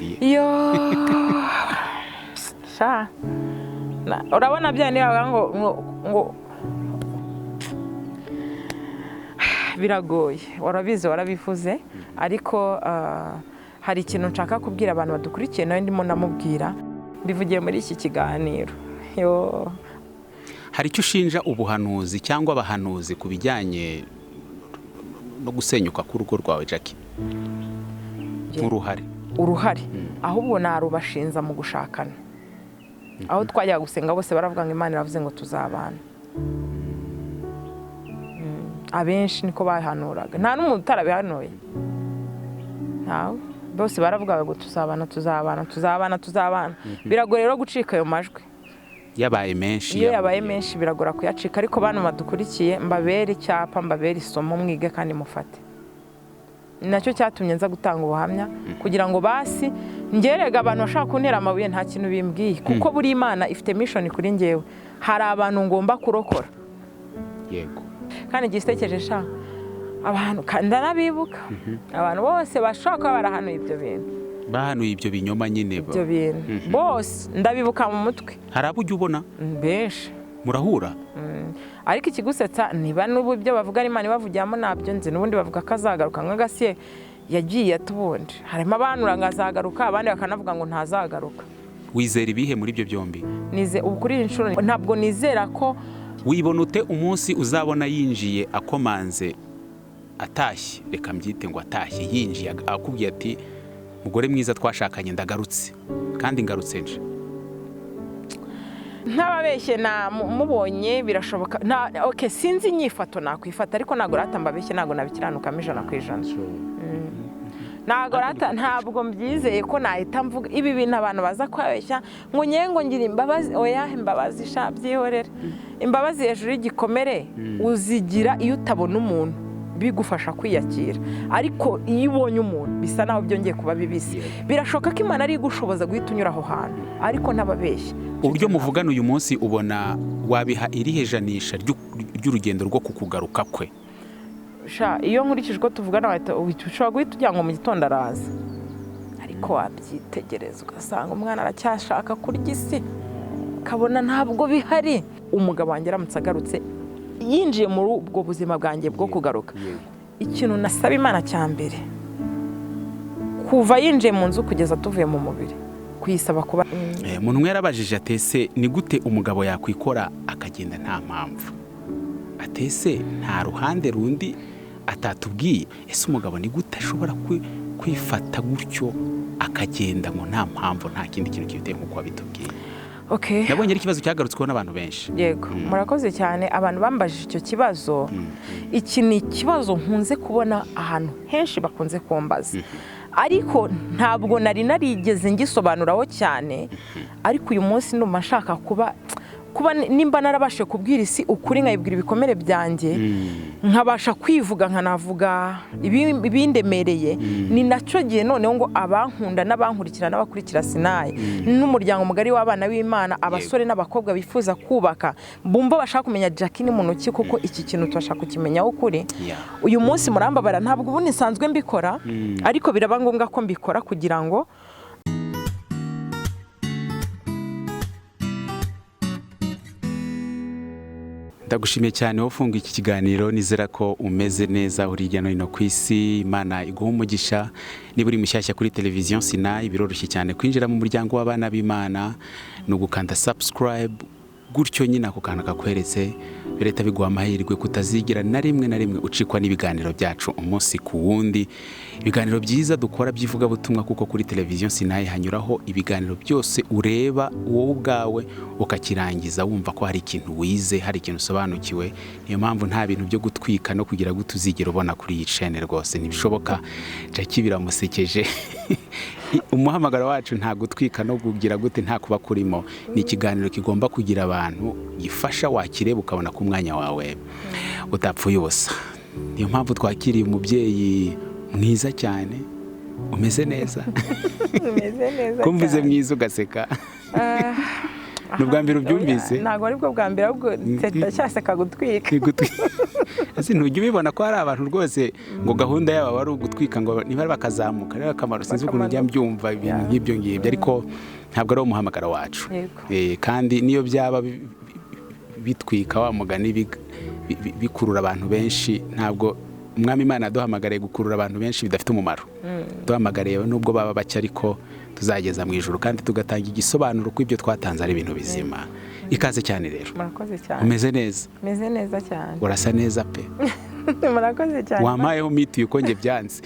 Yo sha urabona bya niba ngo biragoye warabize warabivuze ariko hari ikintu nshaka kubwira abantu badukurikiye nawe ndimo namubwira bivugiye muri iki kiganiro. Yo hari icyo ushinja ubuhanuzi cyangwa abahanuzi ku bijyanye no gusenyuka k'urugo rwawe Jackie? Uruhare ahubwo narubashinza mu gushakana. Aho twajya gusenga bose baravuga ngo Imana iravuze ngo tuzabana. Abenshi niko bahanuraga, nta n'umuntu utarabihanuye. Nawe bose baravuga ngo tuzabana. Biragoye rero gucika ayo majwi. Yabaye menshi. Iyo yabaye menshi biragora kuyacika, ariko bantu badukurikiye mbabere icyapa, mbabere isomo, mwige kandi mufate. Nacyo cyatumye nza gutanga ubuhamya kugira ngo basi ngerega abantu bashaka kuntera amabuye nta kintu bimbwiye, kuko buri Imana ifite mission kuri ngewe. Hari abantu ngomba kurokora. Yego. Kandi gistekeje sha abantu ndanabibuka. Abantu bose bashaka barahanuye ibyo bintu. Bahanuye ibyo binyoma nyine bo. Ibyo bintu. Bose ndabibuka mu mutwe. Hari abo ujya ubona? Benshi. Murahura? Ariko ikigusetsa niba n'ubu ibyo bavuga ari Imana bavugiyamo nabyo nzi, n'ubundi bavuga ko azagaruka nk'agasiye yagiye atubundi. Harimo abanura ngo azagaruka, abandi bakanavuga ngo ntazagaruka. Wizera ibihe muri ibyo byombi? Nize ukuri inshuro ntabwo nizera ko. Wibona ute umunsi uzabona yinjiye akomanze atashye, reka mbyite ngo atashye, yinjiye akubwiye ati mugore mwiza twashakanye ndagarutse kandi ngarutse nje? Ntababeshye na mubonye birashoboka. Okay, sinzi inyifato nakwifata, ariko nago ratambabeshye nago nabikiranukamo 100%. Ntabwo mbyizeye ko nahita mvuga ibi bintu abantu baza kwabeshya ngo nyengo ngira imbabazi. Oya, imbabazi sha byihorera. Imbabazi hejuru y'igikomere uzigira iyo utabona umuntu bigufasha kwiyakira, ariko iyo ubonye umuntu bisa naho byongeye kuba bibisi. Birashoka ko Imana ari gushoboza guhita unyura aho hantu, ariko ntababeshye. Uburyo muvugana uyu munsi ubona wabiha irihe janisha ry'urugendo rwo kukugaruka kwe? Sha iyo nkurikije ko tuvugana ushobora guhita ujya ngo mu gitondo araza, ariko wabyitegereza ugasanga umwana aracyashaka kurya isi, kabona ntabwo bihari. Umugabo wanjye aramutse agarutse yinjiye muri ubwo buzima bwanjye bwo kugaruka, ikintu nasaba Imana cya mbere kuva yinjiye mu nzu kugeza tuvuye mu mubiri kuyisaba kuba umuntu yarabajije atese ni gute umugabo yakwikora akagenda nta mpamvu? Atese nta ruhande rundi atatubwiye? Ese umugabo ni gute ashobora kwifata gutyo akagenda ngo nta mpamvu, nta kindi kintu kibiteye nk'uko wabitubwiye? Okay. Nabonye ari ikibazo cyagarutsweho n'abantu benshi. Yego, murakoze cyane abantu bambajije icyo kibazo. Iki ni ikibazo nkunze kubona ahantu henshi bakunze kumbaza. Ariko ntabwo nari narigeze ngisobanuraho cyane, ariko uyu munsi ndumva nshaka kuba nimba narabashe kubwira isi ukuri nkayibwira ibikomere byanjye, nkabasha kwivuga nkanavuga ibindemereye, ni nacyo gihe noneho ngo abankunda n'abankurikira n'abakurikira SINAI n'umuryango mugari w'abana b'Imana, abasore n'abakobwa bifuza kubaka, bumva bashaka kumenya Jackie ni muntu ki, kuko iki kintu tubasha kukimenyaho ukuri. Uyu munsi murambabara, ntabwo ubundi nsanzwe mbikora, ariko biraba ngombwa ko mbikora kugira ngo ndagushimiye cyane wofunga iki kiganiro. Nizera ko umeze neza uri hirya no hino ku isi. Imana iguha umugisha. Niba uri mushyashya kuri televiziyo SINAI, biroroshye cyane kwinjira mu muryango w'abana b'Imana, no gukanda subscribe, gutyo nyine ako kantu kakweretse bireta biguha amahirwe kutazigira na rimwe ucikwa n'ibiganiro byacu umunsi ku wundi. Ibiganiro byiza dukora by'ivugabutumwa, kuko kuri televiziyo SINAI hanyuraho ibiganiro byose ureba wowe ubwawe ukakirangiza wumva ko hari ikintu wize, hari ikintu usobanukiwe. Niyo mpamvu nta bintu byo gutwika no kugira ngo tuzigere ubona kuri iyi channel rwose ntibishoboka. Jackie biramusekeje. Umuhamagaro wacu nta gutwika no kugira gute nta kuba kurimo. Ni ikiganiro kigomba kugira abantu gifasha wakireba ukabona ko umwanya wawe utapfuye ubusa. Niyo mpamvu twakiriye umubyeyi mwiza cyane. Umeze neza? Umeze neza. Kumvuze mwiza ugaseka. N'ubwa mbere ubyumvise? Ntabwo ari bwo bwa mbere, ahubwo ndacyaseka gutwika. ese ntujya ubibona ko hari abantu rwose ngo gahunda yabo ari ugutwika ngo niba bakazamuka rero akamaro sinzi ukuntu njya mbyumva ibintu nk'ibyo ngibyo ariko ntabwo ari umuhamagaro wacu kandi niyo byaba bitwika wa mugani bikurura abantu benshi ntabwo umwami Imana yaduhamagariye gukurura abantu benshi bidafite umumaro duhamagariye nubwo baba bake ariko tuzageza mu ijuru kandi tugatanga igisobanuro ko ibyo twatanze ari ibintu bizima. Ikaze cyane rero. Murakoze cyane. Umeze neza? Meze neza cyane. Urasa neza pe. Murakoze cyane. Wampayeho miti uko nge byanze.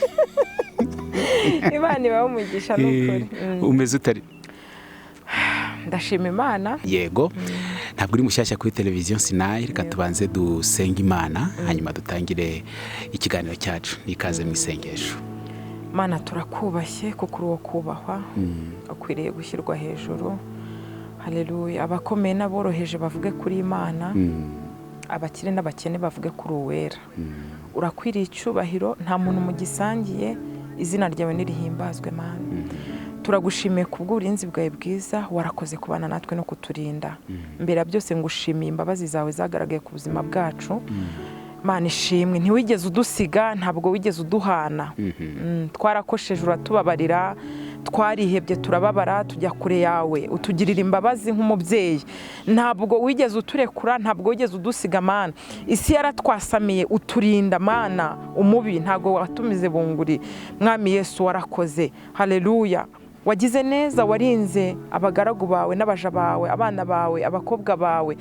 Imana ibaho umugisha n'ukuri. Umeze utari? Ndashima Imana. Yego. Ntabwo uri mushyashya kuri televiziyo SINAI, reka tubanze dusenga Imana hanyuma dutangire ikiganiro cyacu. Ikaze mu isengesho. Mana turakubashye kuko uri uwo kubahwa, ukwiriye gushyirwa hejuru. Haleluya. Abakomeye n'aboroheje bavuge kuri Imana, abakire n'abakene bavuge kuri uwera. Urakwiriye icyubahiro, nta muntu mugisangiye, izina ryawe nirihimbazwe Mana. Turagushimiye kubw'uburinzi bwawe bwiza, warakoze kubana natwe no kuturinda. Mbere ya byose ngushimiye imbabazi zawe zagaragaye ku buzima bwacu. Mana ishimwe, ntiwigeze udusiga, ntabwo wigeze uduhana. Twarakosheje uratubabarira, twarihebye turababara, tujya kure yawe, utugirira imbabazi nk'umubyeyi. Ntabwo wigeze uturekura, ntabwo wigeze udusiga Mana. Isi yaratwasamiye uturinda Mana, umubi ntabwo watumize bunguri. Mwami Yesu warakoze. Haleluya. Wagize neza, warinze abagaragu bawe n'abaja bawe, abana bawe, abakobwa bawe.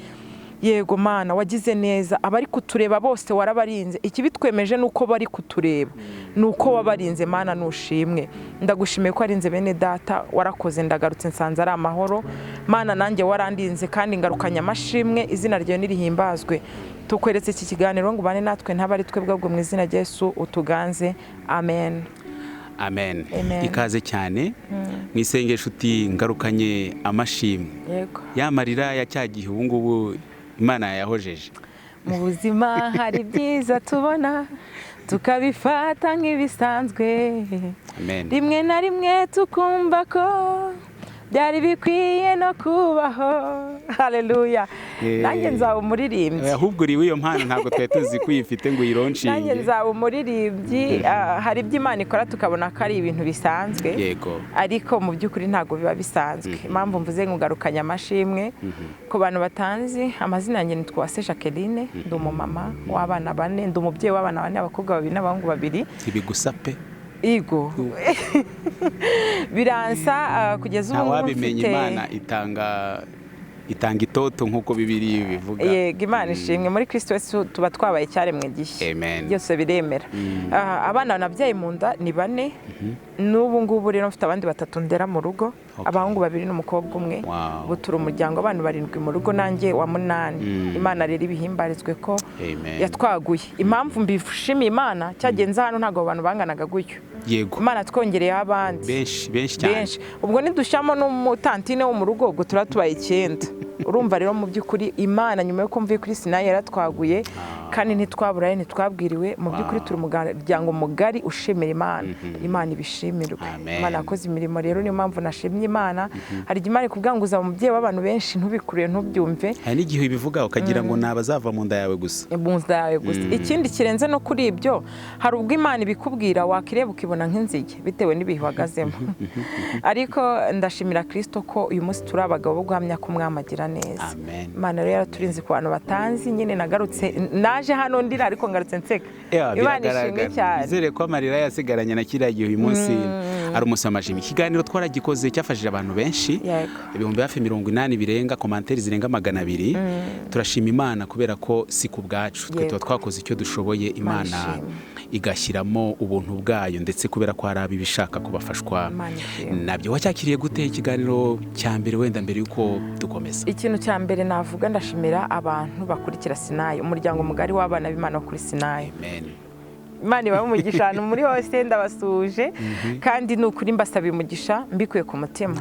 Yego Mana, wagize neza, abari kutureba bose warabarinze. Ikibitwemeje nuko bari kutureba, nuko wabarinze Mana, nushimwe. Ndagushimiye ko arinze bene data, warakoze, ndagarutse nsanze ari amahoro. Mana nanjye warandinze kandi ngarukanya amashimwe, izina ryawe nirihimbazwe. Tukweretse iki kiganiro ngo bane natwe ntabari twebwe bwo mu izina rya Yesu utuganze. Amen. Amen. Ikaze cyane mu isengesho uti ngarukanye amashimwe. Yego. Yamarira ya cyagihe ubu ngubu Imana yahojeje. Mu buzima hari byiza tubona tukabifata nk'ibisanzwe. Amen. Rimwe na rimwe tukumva ko byari bikwiye no kubaho. Haleluya. Nanjye nzaba umuririmbyi. Ahubwo uri wiyo mpano ntabwo twe tuzi ko uyifite ngo uyironshinge. Nanjye nzaba umuririmbyi. Hari ibyo Imana ikora tukabona ko ari ibintu bisanzwe. Yego. Ariko mu by'ukuri ntabwo biba bisanzwe. Impamvu mvuze ngo ngarukanye amashimwe ku bantu batanzi, amazina yanjye nitwa Jacqueline, ndi umumama w'abana 4, ndi umubyeyi w'abana 4, abakobwa 2 n'abahungu 2. Ibigusa pe. Igo. Biransa kugeza ubu mfite. Imana itanga itoto nk'uko Bibiri bivuga. Yego, Imana ishimwe. Muri Kristo Yesu tuba twabaye cyaremwe gishya. Amen. Byose biremera. Abana nabyaye mu nda ni 4. N'ubu ngubu rero mfite abandi 3 ndera mu rugo. Abahungu 2 n'umukobwa 1. Ubu turi umuryango abantu 7 mu rugo, nanjye wa 8. Imana rero ibihimbarizwe ko yatwaguye. Impamvu mbishimiye Imana cyagenze hano ntago abantu banganaga gutyo. Yego. Imana twongereye abandi benshi cyane. Ubwo nidushyamo n'umutantine wo mu rugo, ubwo turatubaye 9. Urumva rero mu by'ukuri Imana nyuma yo kumva kuri SINAI yaratwaguye kandi ntitwaburaye ntitwabwiriwe. Mu by'ukuri turi umuryango mugari ushimira Imana. Imana ibishimirwe. Imana yakoze imirimo rero, niyo mpamvu nashimye Imana. Hari igihe Imana ikubwira ngo uzaba umubyeyi w'abantu benshi, ntubikuriye ntubyumve. Hari n'igihe ibivuga ukagira ngo nabazava mu nda yawe gusa. Mu nda yawe gusa. Ikindi kirenze no kuri ibyo, hari ubwo Imana ibikubwira wakireba ukibona nk'inzige bitewe n'ibihe uhagazemo. Ariko ndashimira Kristo ko uyu munsi turi abagabo bo guhamya ko mwamagira neza. Amen. Imana rero yaraturinze ku bantu batanzi. Nyine nagarutse, naje hano ndira ariko ngarutse nseka. Imana ishimwe cyane. Izere ko amarira yasigaranye na kiriya gihe uyu munsi ari umunsi w'amashimwe. Ikiganiro twaragikoze cyafashije abantu benshi. Ibihumbi hafi 80 birenga, commentaires zirenga 200. Turashima Imana kubera ko si ku bwacu, twe tuba twakoze icyo dushoboye, Imana igashyiramo ubuntu bwayo, ndetse kubera ko hari abibishaka kubafashwa nabyo. Wacyakiriye gute ikiganiro cya mbere wenda mbere yuko dukomeza? Ikintu cya mbere navuga, ndashimira abantu bakurikira SINAI, umuryango mugari w'abana b'Imana kuri SINAI. Amen. Imana ibahe umugisha muri hose ndabasuje kandi nukuri mbasaba umugisha mbikuye ku mutima.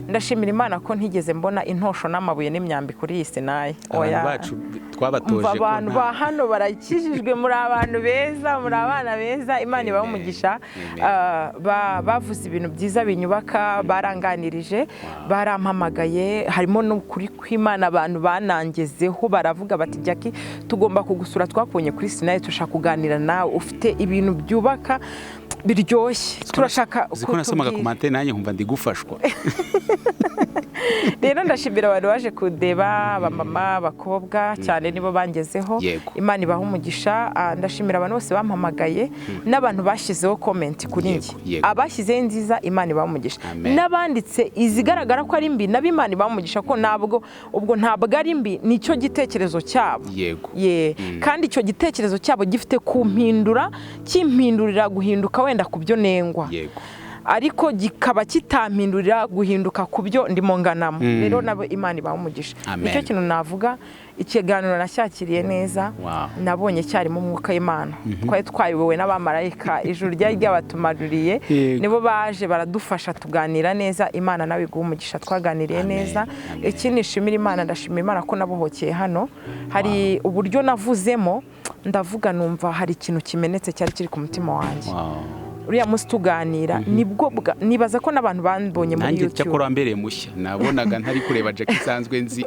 Ndashimira Imana ko ntigeze mbona intosho n'amabuye n'imyambi kuri iyi SINAI. Abantu bacu twabatoje ko abantu ba hano barakijijwe, muri abantu beza, muri abana beza. Imana ibahe umugisha. Bavuze ibintu byiza binyubaka, baranganirije, barampamagaye, harimo n'ukuri kw'Imana abantu banangezeho baravuga bati Jackie tugomba kugusura, twakubonye kuri SINAI tushaka kuganira nawe, ufite ibintu byubaka biryoshye, turashaka ko nasomaga commentaire nanjye nkumva ndi gufashwa. Rero ndashimira abantu baje kudeba, abamama, abakobwa cyane nibo bangezeho. Imana ibahe umugisha. Ndashimira abantu bose bampamagaye n'abantu bashyizeho comment kuri njye, abashyizeho nziza Imana ibahe umugisha, n'abanditse izigaragara ko ari mbi nabo Imana ibahe umugisha, ko ubwo ntabwo ari mbi, nicyo gitekerezo cyabo. Kandi icyo gitekerezo cyabo gifite kumpindura, kimpindurira guhinduka wenda ku byo nengwa, ariko gikaba kitampindurira guhinduka ku byo ndimo nganamo. Rero nabo Imana ibahe umugisha. Nicyo kintu navuga. Ikiganiro nacyakiriye neza, nabonye cyarimo umwuka w'Imana, twari twayobowe n'abamarayika, ijuru ryari ryabatumaruriye, nibo baje baradufasha tuganira neza. Imana nawe iguhe umugisha, twaganiriye neza. Ikindi nshimira Imana, ndashimira Imana ko nabohokeye hano. Hari uburyo navuzemo, ndavuga numva hari ikintu kimenetse cyari kiri ku mutima wanjye. Uriya munsi tuganira nibwo nibaza ko n'abantu bambonye muri YouTube. Nanjye cyakora mbereye mushya, nabonaga ntari kureba Jackie isanzwe nzi.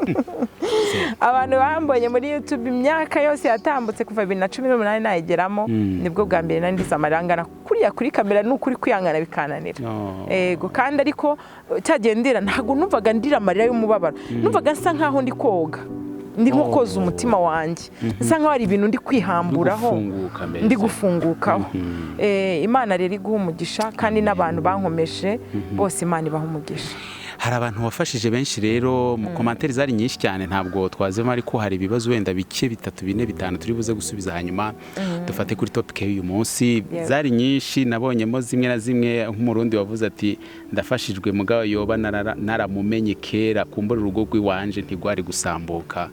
Abantu bambonye muri YouTube imyaka yose yatambutse kuva 2018 nayigeramo, nibwo bwa mbere nari ndiza amarangana kuriya kuri kamera n'ukuri kwihangana bikananira. Ego kandi ariko cyagendera ntago numvaga ndira amarira y'umubabaro, numvaga nsa nkaho ndi koga, ndi nkokoza umutima wanjye, nsa nkaho ari ibintu ndi kwihamburaho, ndi gufungukaho. Imana rero iguha umugisha, kandi n'abantu bankomeje bose Imana ibaha umugisha. Hari abantu wafashije benshi rero, mu commentaire zari nyinshi cyane, ntabwo twazema, ariko hari ibibazo wenda bike 3, 4, 5 turi buze gusubiza hanyuma dufate kuri topic y'uyu munsi. Zari nyinshi, nabonyemo zimwe na zimwe, nk'umurundi wavuze ati ndafashijwe mugabo yoba naramumenye kera, kumbura urugo rw'iwanje ntigwari gusambuka.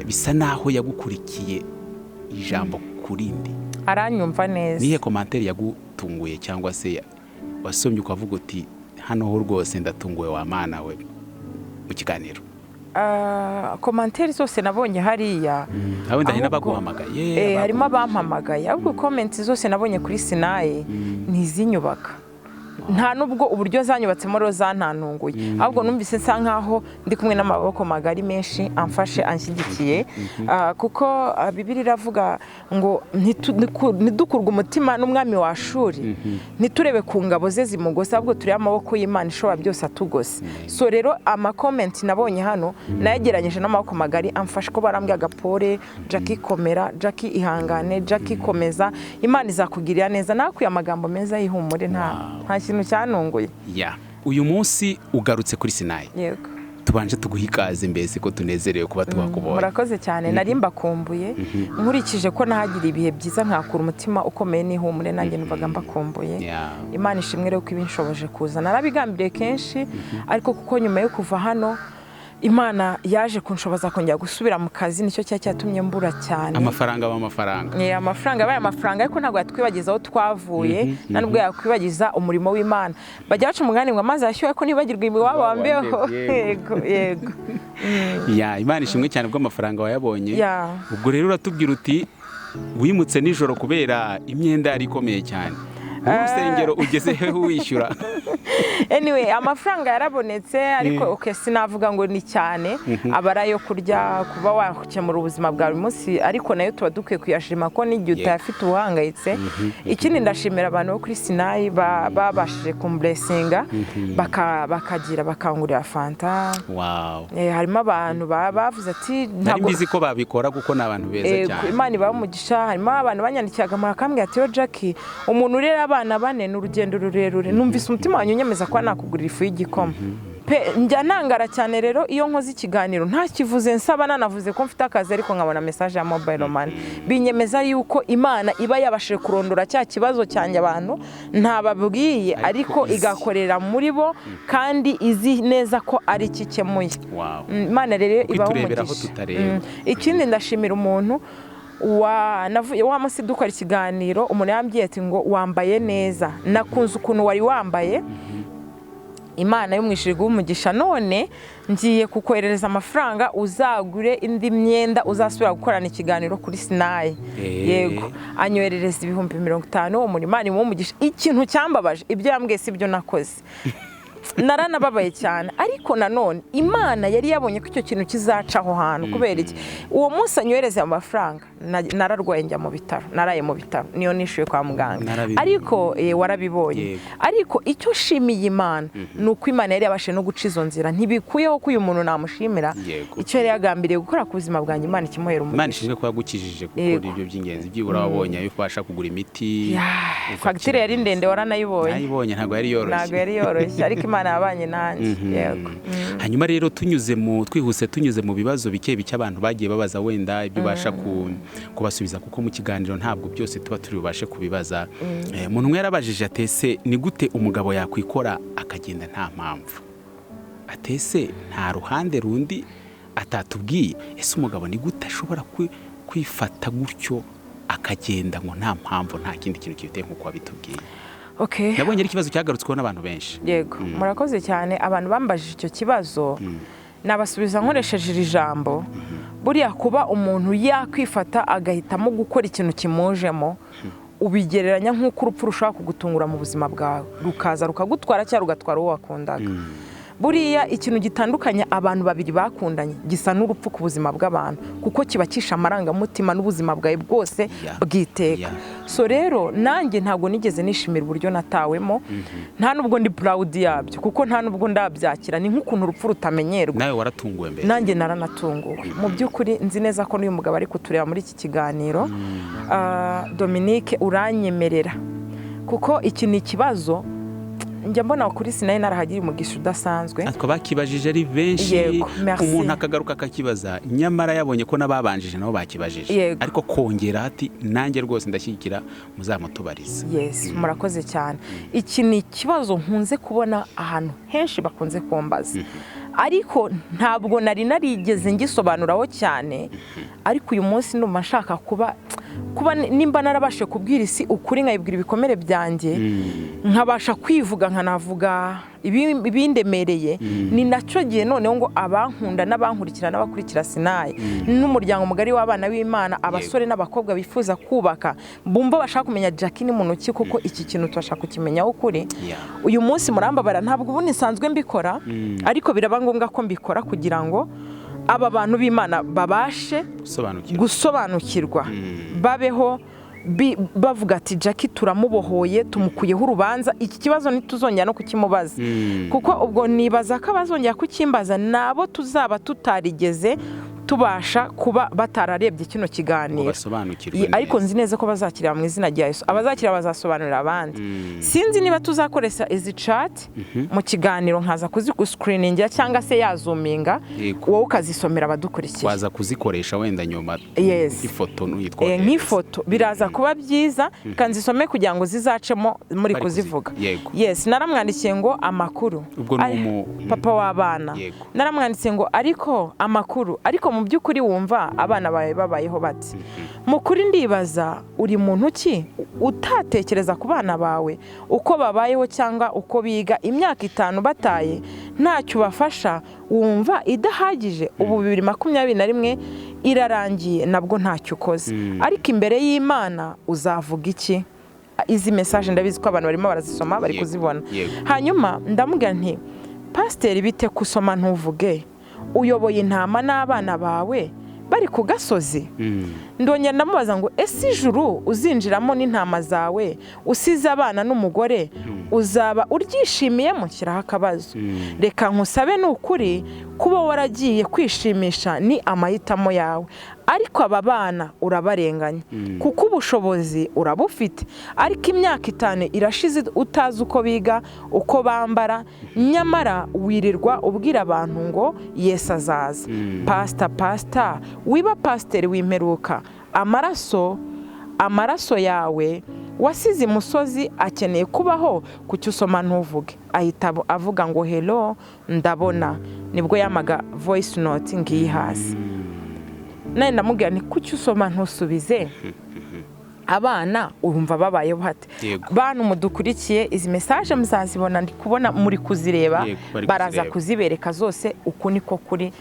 Bisa naho yagukurikiye ijambo kurindi, aranyumva neza. Nihe commentaire yagutunguye cyangwa se wasomye ukavuga uti hano ho rwose ndatunguwe wa Mana we mu kiganiro? Commentaire zose nabonye hariya, aho ndahina baguhamagaye, harimo abampamagaye, ahubwo comment zose nabonye kuri SINAI ntizinyubaka, nta nubwo uburyo zanyubatsemo rero zantanunguye, ahubwo numvise nsa nkaho ndi kumwe n'amaboko magari menshi amfashe anshyigikiye. Kuko Bibiliya iravuga ngo ntidukurwe umutima n'umwami wa Ashuri, ntiturebe ku ngabo ze zimugose, ahubwo turi amaboko y'Imana ishobora byose atugose. So rero comment nabonye hano nayegeranyije n'amaboko magari amfashe, ko barambye agapore, Jackie komera, Jackie ihangane, Jackie komeza, Imana izakugirira neza. Nakuye amagambo meza y'ihumure, nta kintu cyanunguye. Uyu munsi ugarutse kuri SINAI. Yego. Tubanje tuguha ikaze, mbese ko tunezerewe kuba twakubonye. Murakoze cyane, nari mbakumbuye, nkurikije ko nahagira ibihe byiza nkakura umutima ukomeye n'ihumure, nanjye numvaga mbakumbuye. Imana ishimwe rero ko ibinshoboje kuza, narabigambiriye kenshi, ariko kuko nyuma yo kuva hano Imana yaje kunshoboza kongera gusubira mu kazi, nicyo cyatumye mbura cyane. Amafaranga amafaranga baye amafaranga, ariko ntabwo yatwibagiza aho twavuye, nubwo yakwibagiza umurimo w'Imana. Bajya baca umugani ngo amazi ashyushye ko nibagirwa iwabo wambeho. Yego. Imana ishimwe cyane bwo amafaranga wayabonye. Ubwo rero uratubwira uti wimutse nijoro kubera imyenda yari ikomeye cyane. Urusengero ugezeho wishyura. Anyway, amafaranga yarabonetse, ariko sinavuga ngo ni cyane, abarayo kurya, kuba wakemura ubuzima bwa buri munsi, ariko nayo tuba dukwiye kuyashima ko n'igihe utayafite uhangayitse. Ikindi ndashimira abantu bo kuri SINAI babashije kumblessinga, bakangurira fanta. Harimo abantu bavuze ati ntabwo bizi ko babikora kuko n'abantu beza cyane. Imana ibahe umugisha. Harimo abantu banyandikiyaga murakambwira ati yo Jackie, umuntu urera abana 4 n'urugendo rurerure, numvise umutima wanyu nyemeza ko nakugurira ifu y'igikoma. Njya nangara cyane rero iyo nkoze ikiganiro nta kivuze nsaba, nanavuze ko mfite akazi, ariko nkabona message ya mobile money binyemeza yuko Imana iba yabashije kurondora cya kibazo cyanjye abantu ntababwiye, ariko igakorera muri bo, kandi izi neza ko ari kikemuye. Imana rero ibaho umugisha. Ikindi ndashimira umuntu wa munsi dukora ikiganiro umuntu yambwiye ati ngo wambaye neza, nakunze ukuntu wari wambaye, Imana yo mwishije umugisha, none ngiye kukoherereza amafaranga uzagure indi myenda uzasubira gukorana ikiganiro kuri SINAI. Yego, anyoherereza 50,000 umuntu Imana imumugisha. Ikintu cyambabaje ibyo yambwiye si byo nakoze. Naranababaye cyane, ariko nanone Imana yari yabonye ko icyo kintu kizacaho hantu. Kubera iki? Uwo munsi anyohereze amafaranga nararwaye njya mu bitaro, naraye mu bitaro, niyo nishuye kwa muganga. Ariko warabibonye. Ariko icyo shimiye Imana nuko Imana yari yabashe no guca izo nzira, ntibikuyeho ko uyu muntu namushimira icyo yari yagambiriye gukora ku buzima bwanjye. Imana ikimuhera umugisha. Imana ishimwe ko yagukijije gukora ibyo by'ingenzi byibura wabonye ayo ubasha kugura imiti. Fagitire yari ndende waranayibonye. Nayibonye, ntabwo yari yoroshye ariko Imana yabanye nanjye. Yego. Hanyuma rero twihuse tunyuze mu bibazo bike bike abantu bagiye babaza, wenda ibyo ubasha kubasubiza, kuko mu kiganiro ntabwo byose tuba turi bubashe kubibaza. Umuntu umwe yarabajije atese ni gute umugabo yakwikora akagenda nta mpamvu? Atese nta ruhande rundi atatubwiye? Ese umugabo ni gute ashobora kwifata gutyo akagenda ngo nta mpamvu, nta kindi kintu kibiteye nk'uko wabitubwiye? Okay. Nabonye ari ikibazo cyagarutsweho n'abantu benshi. Yego, murakoze cyane. Abantu bambajije icyo kibazo nabasubiza nkoresheje iri jambo. Buriya kuba umuntu yakwifata agahitamo gukora ikintu kimujemo, ubigereranya nk'uko urupfu rushobora kugutungura mu buzima bwawe, rukaza rukagutwara cyangwa rugatwara uwo wakundaga. Buriya ikintu gitandukanye abantu babiri bakundanye gisa n'urupfu ku buzima bw'abantu, kuko kiba kisha amarangamutima n'ubuzima bwawe bwose bwiteka. So rero nanjye ntabwo nigeze nishimira uburyo natawemo, nta nubwo ndi proud yabyo, kuko nta nubwo ndabyakira. Ni nk'ukuntu urupfu rutamenyerwa. Nawe waratunguwe mbere? Nanjye naranatunguwe. Mu by'ukuri nzi neza ko n'uyu mugabo ari kutureba muri iki kiganiro. Dominique, uranyemerera, kuko iki ni ikibazo njya mbona kuri SINAI narahagira umugisha udasanzwe. Atwa bakibajije ari benshi, umuntu akagaruka akakibaza, nyamara yabonye ko nababanjije nabo bakibajije, ariko kongera ati nanjye rwose ndashyigikira muzamutubariza. Yes, murakoze cyane. Iki ni ikibazo nkunze kubona ahantu henshi bakunze kumbaza, ariko ntabwo narigeze ngisobanuraho cyane. Ariko uyu munsi ndumva nshaka kuba nimba narabashe kubwira isi ukuri, nkayibwira ibikomere byanjye, nkabasha kwivuga, nkanavuga ibindemereye. Ni nacyo gihe noneho ngo abankunda n'abankurikira n'abakurikira SINAI n'umuryango mugari w'abana b'Imana, abasore n'abakobwa bifuza kubaka, bumva bashaka kumenya Jackie ni muntu ki, kuko iki kintu tubasha kukimenyaho ukuri. Uyu munsi murambabara, ntabwo ubundi nsanzwe mbikora, ariko biraba ngombwa ko mbikora kugira ngo aba bantu b'Imana babashe gusobanukirwa, babeho bavuga ati Jackie turamubohoye, tumukuyeho urubanza, iki kibazo ntituzongera no kukimubaza. Kuko ubwo nibaza ko abazongera kukimbaza nabo tuzaba tutarigeze tubasha kuba batararebye kino kiganiro, ariko nzi neza ko bazakirira mu izina rya Yesu. Abazakira bazasobanurira abandi. Sinzi niba tuzakoresha izi chat mu kiganiro, nkaza kuziscreeninga cyangwa se yazuminga, wowe ukazisomera abadukurikiye. Waza kuzikoresha wenda nyuma ifoto n'uyitwa nk'ifoto, biraza kuba byiza, kanzisome kugira ngo zizacemo muri kuzivuga. Yes, naramwandikiye ngo amakuru, papa w'abana, naramwandikiye ngo ariko amakuru, ariko mu by'ukuri wumva abana bawe babayeho bati. Mu kuri ndibaza, uri muntu ki utatekereza ku bana bawe uko babayeho cyangwa uko biga imyaka 5 bataye ntacyo bafasha, wumva idahagije? Ubu 2021 irarangiye nabwo ntacyo ukoze, ariko imbere y'Imana uzavuga iki? Izi message ndabizi ko abantu barimo barazisoma, bari kuzibona. Hanyuma ndamubwira nti pasiteri, bite kusoma ntuvuge? Uyoboye intama n'abana bawe bari ku gasozi. Ndongera ndamubaza ngo ese ijuru uzinjiramo n'intama zawe usize abana n'umugore uzaba uryishimiye? Mushyiraho akabazo. Reka nkusabe n'ukuri, kuba waragiye kwishimisha ni amahitamo yawe, ariko aba bana urabarenganya, kuko ubushobozi urabufite, ariko imyaka 5 irashize utazi uko biga, uko bambara, nyamara wirirwa ubwira abantu ngo Yesu azaza. Pastor, wiba pasiteri w'imperuka, amaraso yawe wasize imusozi akeneye kubaho, kuki usoma ntuvuge? Ahita avuga ngo hello ndabona, nibwo yamaga voice note ngiyi hasi. nawe ndamubwira ni kuki usoma ntusubize abana urumva babayeho hate bantu mudukurikiye izi message muzazibona ndi kubona muri kuzireba baraza kuzibereka zose uku niko kuri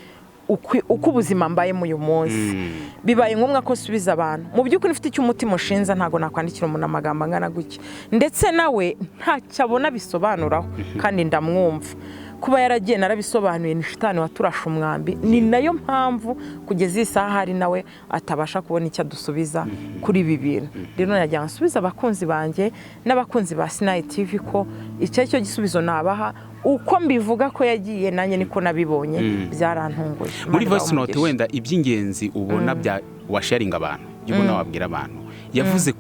uko ubuzima mbaye mu uyu munsi bibaye ngombwa ko subiza abantu mu by'ukuri ufite icyo umutima ushinza ntago nakwandikira umuntu amagambo angana gutya ndetse nawe ntacyabona bisobanuraho kandi ndamwumva kuba yaragiye narabisobanuye ni shitani waturasha umwambi ni nayo mpamvu kugeza isaha hari nawe atabasha kubona icyo dusubiza kuri ibi bintu rero najya nsubiza abakunzi banjye n'abakunzi ba SINAI TV ko icyo cyo gisubizo nabaha uko mbivuga ko yagiye nanjye niko nabibonye byarantunguye muri voice note wenda iby'ingenzi ubona bya washaringa abantu ubona wabwira abantu yavuze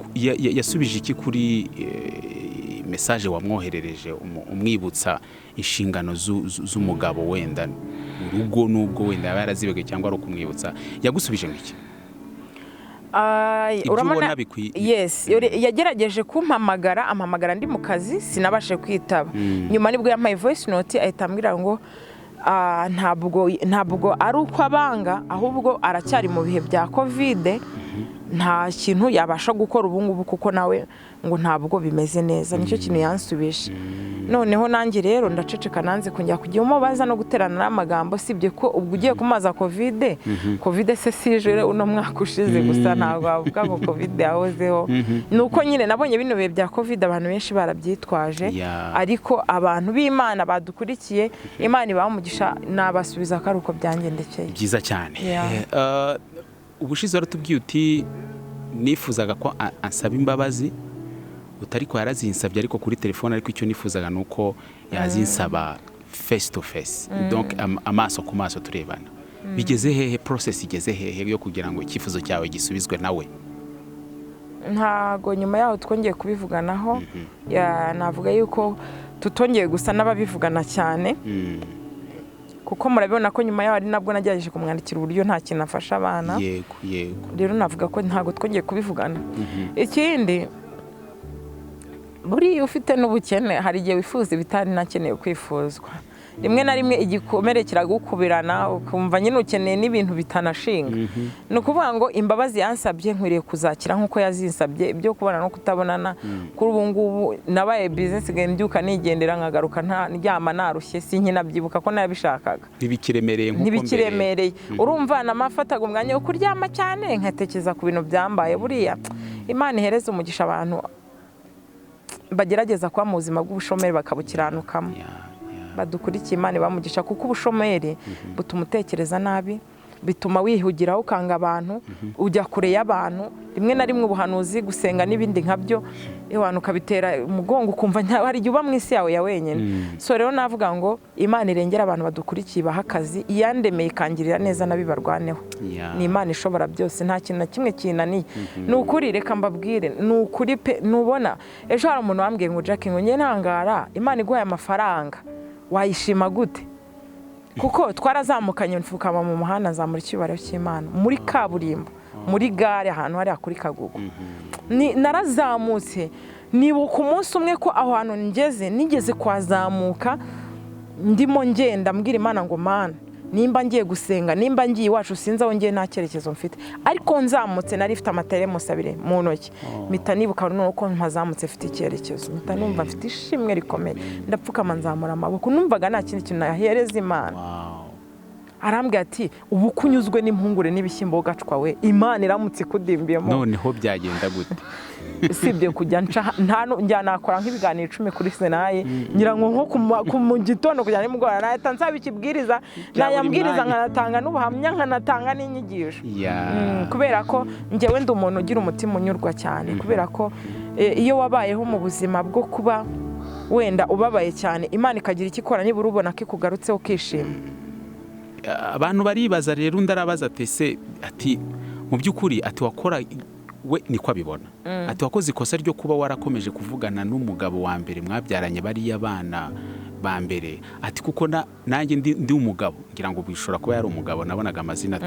yasubije iki kuri message wamwoherereje umwibutsa inshingano z'umugabo wenda urugo nubwo wenda yarazibege cyangwa ari kumwibutsa yagusubije ngiki urabona yes yagerageje kumpamagara ndi mu kazi sinabashe kwitaba nyuma nibwo yampaye voice note ahitambwira ngo ntabwo ari uko abanga ahubwo aracyari mu bihe bya covid nta kintu yabasha gukora ubu ngubu kuko nawe ngo ntabwo bimeze neza nicyo kintu yansubije noneho nanjye rero ndaceceka nanze kujya kujya umubaza no guterana n'amagambo sibye ko ubwo ugiye kumaza covid se sije uno mwaka ushize gusa ntabwo avuga ngo covid yahozeho nuko nyine nabonye bino bihe bya covid abantu benshi barabyitwaje ariko abantu b'Imana badukurikiye Imana ibamugisha nabasubiza ko ari uko byangendekeye byiza cyane ubushize waratubwiye uti nifuzaga ko ansaba imbabazi utari ko yarazinsabye ariko kuri telefone ariko icyo nifuzaga nuko yazinsaba face to face donc amaso ku maso turebana bigeze hehe process igeze hehe yo kugira ngo ikifuzo cyawe gisubizwe nawe ntago nyuma yaho twongeye kubivuganaho navuga yuko tutongeye gusa n'ababivugana cyane kuko murabibona ko nyuma yaho ari nabwo nagerageje kumwandikira uburyo nta kintu afasha abana yego rero navuga ko ntago twongeye kubivugana ikindi buri ufite n'ubukene hari igihe wifuza bitari nakeneye kwifuzwa rimwe na rimwe igikomere kiragukubirana ukumva nyine ukeneye n'ibintu bitanashinga ni ukuvuga ngo imbabazi yansabye nkwiriye kuzakira nk'uko yazinsabye ibyo kubona no kutabonana kuri ubu ngubu nabaye business mbyuka nigendera nkagaruka ndyama narushye sinkinabyibuka ko nabishakaga ntibikiremereye urumva namafataga umwanya wo kuryama cyane nkatekereza ku bintu byambaye buriya Imana ihereze umugisha abantu bagerageza kwa mu buzima bw'ubushomeri bakabukiranukamo badukurikiye Imana bamugisha kuko ubushomeri butuma utekereza nabi bituma wihugiraho ukanga abantu ujya kure y'abantu rimwe na rimwe ubuhanuzi gusenga n'ibindi nkabyo abantu ukabitera umugongo ukumva hari igihe uba mu isi yawe ya wenyine so rero navuga ngo Imana irengera abantu badukurikiye baha akazi iyandemeye ikangirira neza nabibarwaneho ni Imana ishobora byose nta kintu na kimwe kinaniye ni ukuri reka mbabwire ni ukuri pe nubona ejo hari umuntu wambwiye ngo Jack ngo njye ntangara Imana iguhaye amafaranga wayishima gute kuko twarazamukanye mfukama mu muhanda zamura icyubaro cy'Imana muri kaburimbo muri gare ahantu hari kuri Kagugu narazamutse nibuka umunsi umwe ko aho hantu nigeze kwazamuka ndimo ngenda mbwira Imana ngo Mana nimba ngiye gusenga nimba ngiye iwacu sinzi aho ngiye nta cyerekezo mfite ariko nzamutse nari mfite amateremusi abiri mu ntoki mpita nibuka nuko mpazamutse mfite icyerekezo mpita numva mfite ishimwe rikomeye ndapfukama nzamura amaboko numvaga nta kindi kintu nahereza Imana arambwira ati ubu kunyuzwe n'impungure n'ibishyimbo ugacwa we Imana iramutse kudimbiyemo noneho byagenda gute sibye kujya njya nakora nk'ibiganiro 10 kuri SINAI nyirango nko mu gitondo kujya nimugora nahita nsaba ikibwiriza nayambwiriza nkanatanga n'ubuhamya nkanatanga n'inyigisho kubera ko njyewe ndi umuntu ugira umutima unyurwa cyane kubera ko iyo wabayeho mu buzima bwo kuba wenda ubabaye cyane Imana ikagira ikikora nibura ubona ko ikugarutseho ukishima abantu baribaza rero ndarabaza tese ati mu by'ukuri ati wakora we niko abibona ati wakoze ikosa ryo kuba warakomeje kuvugana n'umugabo wa mbere mwabyaranye bari abana ba mbere ati kuko nanjye ndi umugabo ngira ngo bishobora kuba yari umugabo nabonaga amazina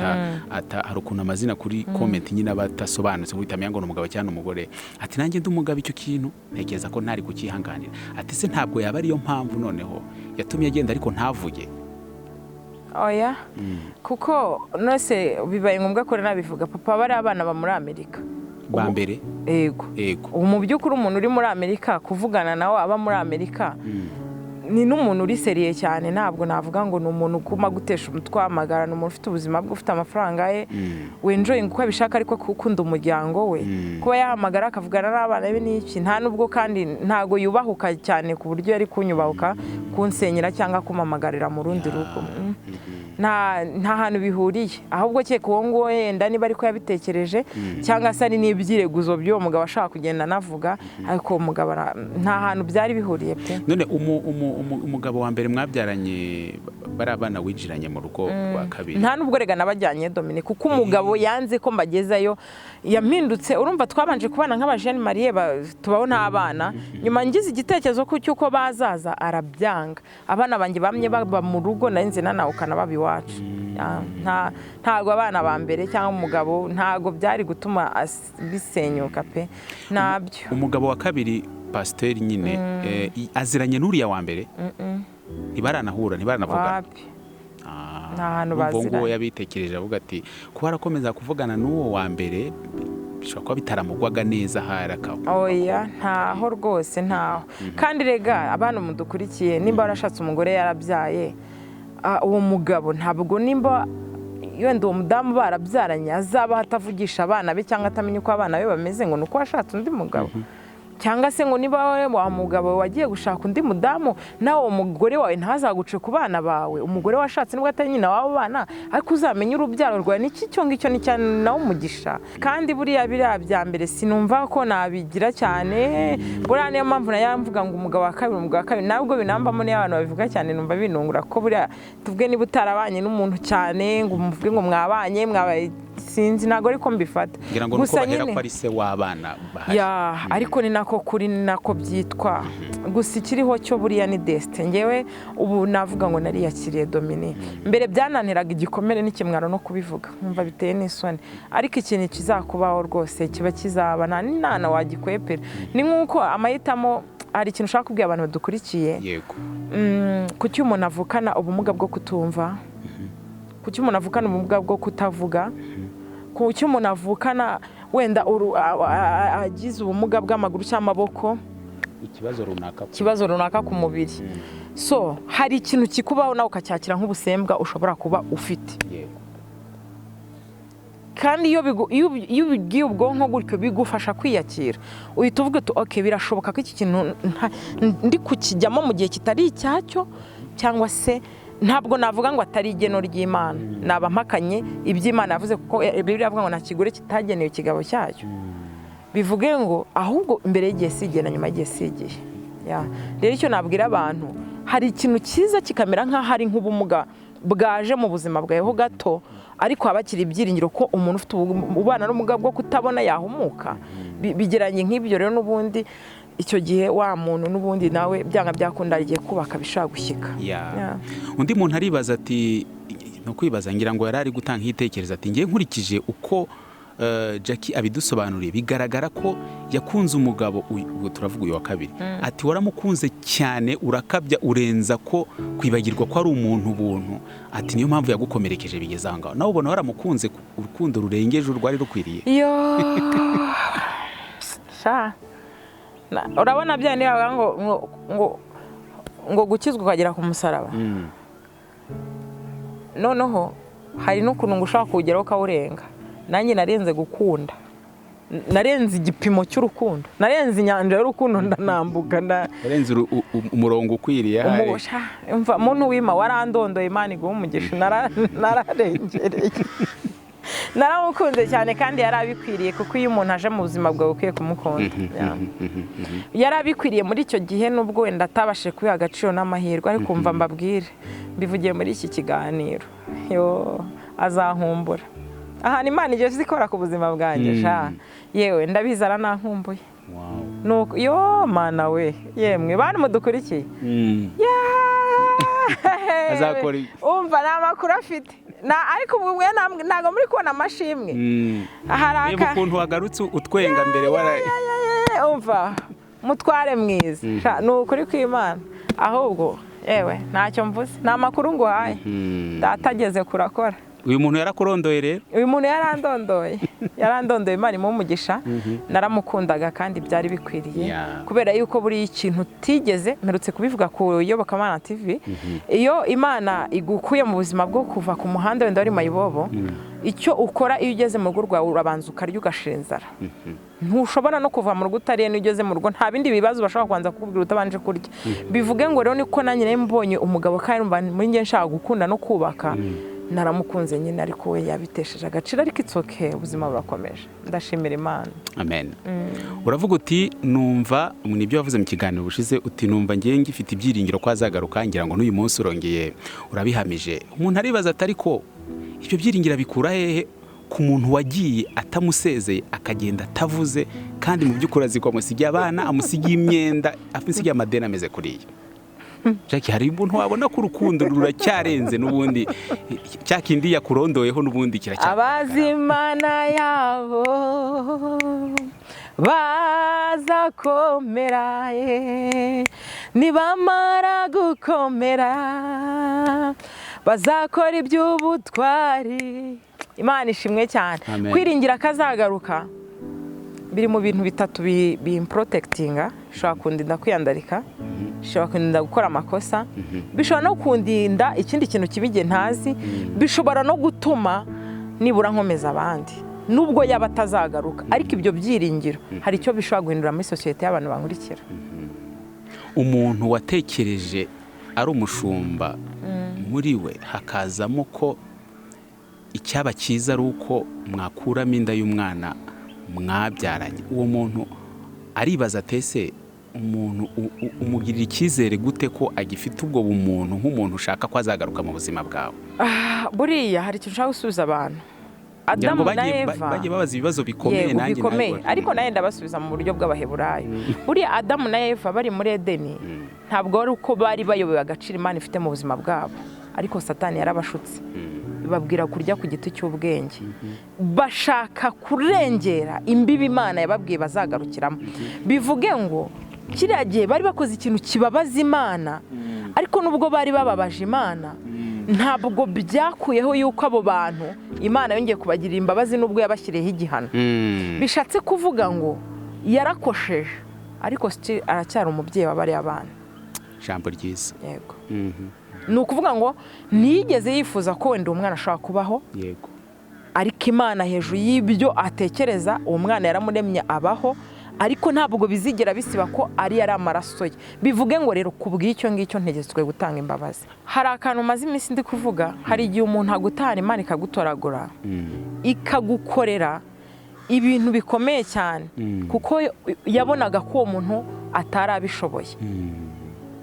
hari ukuntu amazina kuri comment nyine abatasobanutse guhitamya ngo n'umugabo cyangwa umugore ati nanjye ndi umugabo icyo kintu ntekereza ko ntari kukihanganira ati se ntabwo yaba ariyo mpamvu noneho yatumye agenda ariko ntavuge oya kuko nose bibaye ngombwa ko nabivuga papa bari abana ba muri Amerika ba mbere yego mu by'ukuri umuntu uri muri Amerika kuvugana nawe aba muri Amerika ni n'umuntu uri seriye cyane ntabwo navuga ngo ni umuntu ukuma gutesha umutwe amagara n'umuntu ufite ubuzima bwe ufite amafaranga ye wenjoying uko abishaka ariko gukunda umuryango we kuba yahamagara akavugana n'abana be n'iki nta nubwo kandi ntago yubahuka cyane ku buryo yari kunyubahuka kunsenyera cyangwa kumamagarira mu rundi rugo nta hantu bihuriye ahubwo cyeka uwo nguwo yenda niba ariko yabitekereje cyangwa se ari n'ibyireguzo by'uwo mugabo ashaka kugenda navuga ariko umugabo nta hantu byari bihuriye pe. None umugabo wa mbere mwabyaranye bari abana winjiranye mu rugo rwa kabiri nta nubwo rega nabajyanye Dominique kuko umugabo yanze ko mbagezayo yampindutse urumva twabanje kubana nk'abajene Marie tubaho nta abana nyuma ngize igitekerezo cy'uko bazaza arabyanga abana banjye bamye baba mu rugo narinze nanawukana babi wacu ntago abana ba mbere cyangwa umugabo ntago byari gutuma bisenyuka pe nabyo. Umugabo wa kabiri pasiteri nyine aziranye n'uriya wa mbere ntibaranahura ntibaranavuga nta hantu baziranye ubwo yabitekereje avuga ati kuba arakomeza kuvugana n'uwo wa mbere bishobora kuba bitaramugwaga neza haraka oya ntaho rwose ntaho kandi rega abana mudukurikiye nimba warashatse umugore yarabyaye uwo mugabo ntabwo nimba yenda uwo mudamu barabyaranye azaba hatavugisha abana be cyangwa atamenye uko abana be bameze ngo nuko washatse undi mugabo cyangwa se ngo niba wa mugabo wagiye gushaka undi mudamu nawe uwo mugore wawe ntazaguce ku bana bawe umugore washatse nibwo atari nyina w'abo bana ariko uzamenye urubyaro rwawe n'iki cyo ngicyo ni cyane nawe umugisha kandi buriya biriya bya mbere sinumva ko nabigira cyane buriya niyo mpamvu nayamvuga ngo umugabo wa kabiri nabwo binambamo niyo abantu babivuga cyane numva binungura ko buriya tuvuge niba utarabanye n'umuntu cyane ngo umuvuge ngo mwabanye mwabaye sinzi nago ariko mbifata gusa nyine ko ari se w'abana bahari ariko ni nako kuri ni nako byitwa gusa ikiriho cyo buriya ni destin ngewe ubu navuga ngo nariyakiriye Dominique mbere byananiraga igikomere n'ikimwaro no kubivuga nkumva biteye n'isoni ariko ikintu kizakubaho rwose kiba kizaba nta nana wagikwepera ni nkuko amahitamo hari ikintu ushaka kubwira abantu badukurikiye yego kuki umuntu avukana ubumuga bwo kutumva kuki umuntu avukana ubumuga bwo kutavuga kuki umuntu avukana wenda agize ubumuga bw'amaguru cy'amaboko ikibazo runaka ku mubiri so hari ikintu kikubaho nawe ukacyakira nk'ubusembwa ushobora kuba ufite kandi iyo ubigiye ubwonko gutyo bigufasha kwiyakira uhita uvuga uti okay birashoboka ko iki kintu ndi kukijyamo mu gihe kitari icyacyo cyangwa se ntabwo navuga ngo atari igeno ry'Imana naba mpakanye iby'Imana yavuze kuko Bibiliya avuga ngo nta kigore kitagenewe ikigabo cyacyo bivuge ngo ahubwo imbere y'igihe sigiye na nyuma y'igihe sigiye rero icyo nabwira abantu hari ikintu cyiza kikamera nk'aho ari nk'ubumuga bwaje mu buzima bwaweho gato ariko habakira ibyiringiro ko umuntu ufite ubana n'ubumuga bwo kutabona yahumuka bigeranye nk'ibyo rero n'ubundi icyo gihe wa muntu n'ubundi nawe byanga byakunda igiye kubaka bishaka gushyika undi muntu aribaza ati no kwibaza ngira ngo yarari gutanga igitekerezo ati ngiye nkurikije uko Jackie abidusobanuriye bigaragara ko yakunze umugabo ubu turavuga uyu wa kabiri ati waramukunze cyane urakabya urenza ko kwibagirwa ko ari umuntu buntu ati niyo mpamvu yagukomerekeje bigeze aho ngaho nawe ubona waramukunze urukundo rurengeje urwari rukwiriye urabona bya niba ngo gukizwa ukagera ku musaraba noneho hari n'ukuntu ngo ushaka kuwugeraho ukawurenga nanjye narenze gukunda narenze igipimo cy'urukundo narenze inyanja y'urukundo ndanambuka narenze umurongo ukwiriye umva muntu wima warandondoye Imana iguha umugisha nararengereye naramukunze cyane kandi yarabikwiriye kuko iyo umuntu aje mu buzima bwawe ukwiye kumukunda yarabikwiriye muri icyo gihe nubwo wenda atabashe kubiha agaciro n'amahirwe ariko umva mbabwire mbivugiye muri iki kiganiro azankumbura ahantu Imana igiye zikora ku buzima bwanjye yewe ndabizi aranankumbuye Mana we yemwe bana mudukurikiye azakora umva n'amakuru afite ariko ubu ntabwo muri kubona amashimwe niba ukuntu wagarutse utwenga mbere umva mutware mwiza ni ukuri kw'Imana ahubwo yewe ntacyo mvuze nta makuru nguhaye datageze kurakora. Uyu muntu yarakurondoye rero? Uyu muntu yarandondoye Imana imumugisha. Naramukundaga kandi byari bikwiriye kubera yuko buri ikintu utigeze mperutse kubivuga ku URUGO TV. Iyo Imana igukuye mu buzima bwo kuva ku muhanda wenda wari mayibobo, icyo ukora iyo ugeze mu rugo rwawe urabanza ukarya ugashira inzara. Ntushobora no kuva mu rugo utariye n'ugeze mu rugo nta bindi bibazo bashaka kwanza kukubwira utabanje kurya. Bivuge ngo rero niko nanjye mbonye umugabo kandi muri nge nshaka gukunda no kubaka. Naramukunze nyine ariko we yabitesheje agaciro, ariko itsoke ubuzima burakomeje. Ndashimira Imana. Amen. Uravuga uti numva nibyo wavuze mu kiganiro bushize uti numva ngiye ngifite ibyiringiro ko azagaruka, ngira ngo n'uyu munsi urongeye urabihamije. Umuntu aribaza atari ko ibyo byiringira bikura hehe ku muntu wagiye atamusezeye akagenda atavuze, kandi mu by'ukuri azi ko amusigiye abana, amusigiye imyenda, amusigiye amadeni ameze kuriya. Jackie, hari umuntu wabona ko urukundo ruracyarenze n'ubundi cyakindi yakurondoyeho n'ubundi kiracyari. Abazimana yabo bazakomera nibamara gukomera bazakora iby'ubutwari. Imana ishimwe cyane. Kwiringira kazagaruka biri mu bintu bitatu bimprotectinga. Bishobora kundinda kwiyandarika, bishobora kundinda gukora amakosa, bishobora no kundinda ikindi kintu kibige ntazi, bishobora no gutuma nibura nkomeza abandi nubwo yaba atazagaruka. Ariko ibyo byiringiro hari icyo bishobora guhindura muri sosiyete y'abantu bankurikira. Umuntu watekereje ari umushumba muri we hakazamo ko icyaba cyiza ari uko mwakuramo inda y'umwana mwabyaranye, uwo muntu aribaza atese umuntu umugirira icyizere gute ko agifite ubwo bumuntu nk'umuntu ushaka ko azagaruka mu buzima bwawe? Buriya hari icyo ushaka gusubiza abantu. Adamu na Eva bagiye babaza ibibazo bikomeye, nanjye ariko nawe ndabasubiza mu buryo bw'Abaheburayo. Buriya Adamu na Eva bari muri Edeni ntabwo ari uko bari bayobewe agaciro Imana ifite mu buzima bwabo, ariko Satani yarabashutse babwira kurya ku giti cy'ubwenge, bashaka kurengera imbibi Imana yababwiye bazagarukiramo. Bivuge ngo kiriya gihe bari bakoze ikintu kibabaza Imana, ariko nubwo bari bababaje Imana ntabwo byakuyeho yuko abo bantu Imana yongeye kubagirira imbabazi nubwo yabashyiriyeho igihano. Bishatse kuvuga ngo yarakosheje ariko aracyari umubyeyi w'abariya abana. Ijambo ryiza. Yego. Ni ukuvuga ngo ntiyigeze yifuza ko wenda umwana ashobora kubaho. Yego. Ariko Imana hejuru y'ibyo atekereza uwo mwana yaramuremye abaho, ariko ntabwo bizigera bisiba ko ari amaraso ye. Bivuge ngo rero kubw'icyo ngicyo ntegetswe gutanga imbabazi. Hari akantu maze iminsi ndi kuvuga, hari igihe umuntu agutahana Imana ikagutoragura ikagukorera ibintu bikomeye cyane kuko yabonaga ko uwo muntu atari abishoboye.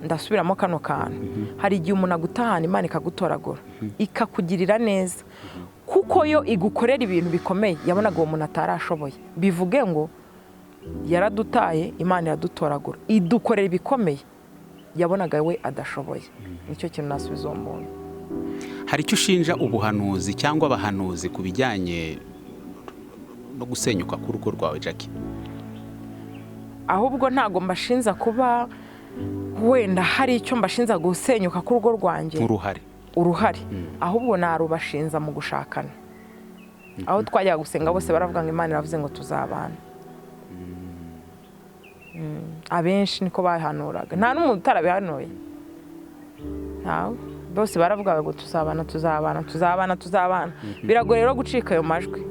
Ndasubiramo kano kantu. Hari igihe umuntu agutahana Imana ikagutoragura ikakugirira neza kuko yo igukorera ibintu bikomeye yabonaga uwo muntu atarashoboye. Bivuge ngo yaradutaye, Imana iradutoragura idukorera ibikomeye yabonaga we adashoboye. Nicyo kintu nasubiza uwo muntu. Hari icyo ushinja ubuhanuzi cyangwa abahanuzi ku bijyanye no gusenyuka k'urugo rwawe, Jackie? Ahubwo ntago mbashinza kuba wenda hari icyo mbashinza gusenyuka k'urugo rwanjye. Uruhare. Ahubwo narubashinza mu gushakana. Aho twajya gusenga bose baravuga ngo Imana iravuze ngo tuzabana. Abenshi niko bahanuraga, nta n'umuntu utarabihanuye. Ntawe, bose baravuga ngo tuzabana. Biragora rero gucika ayo majwi.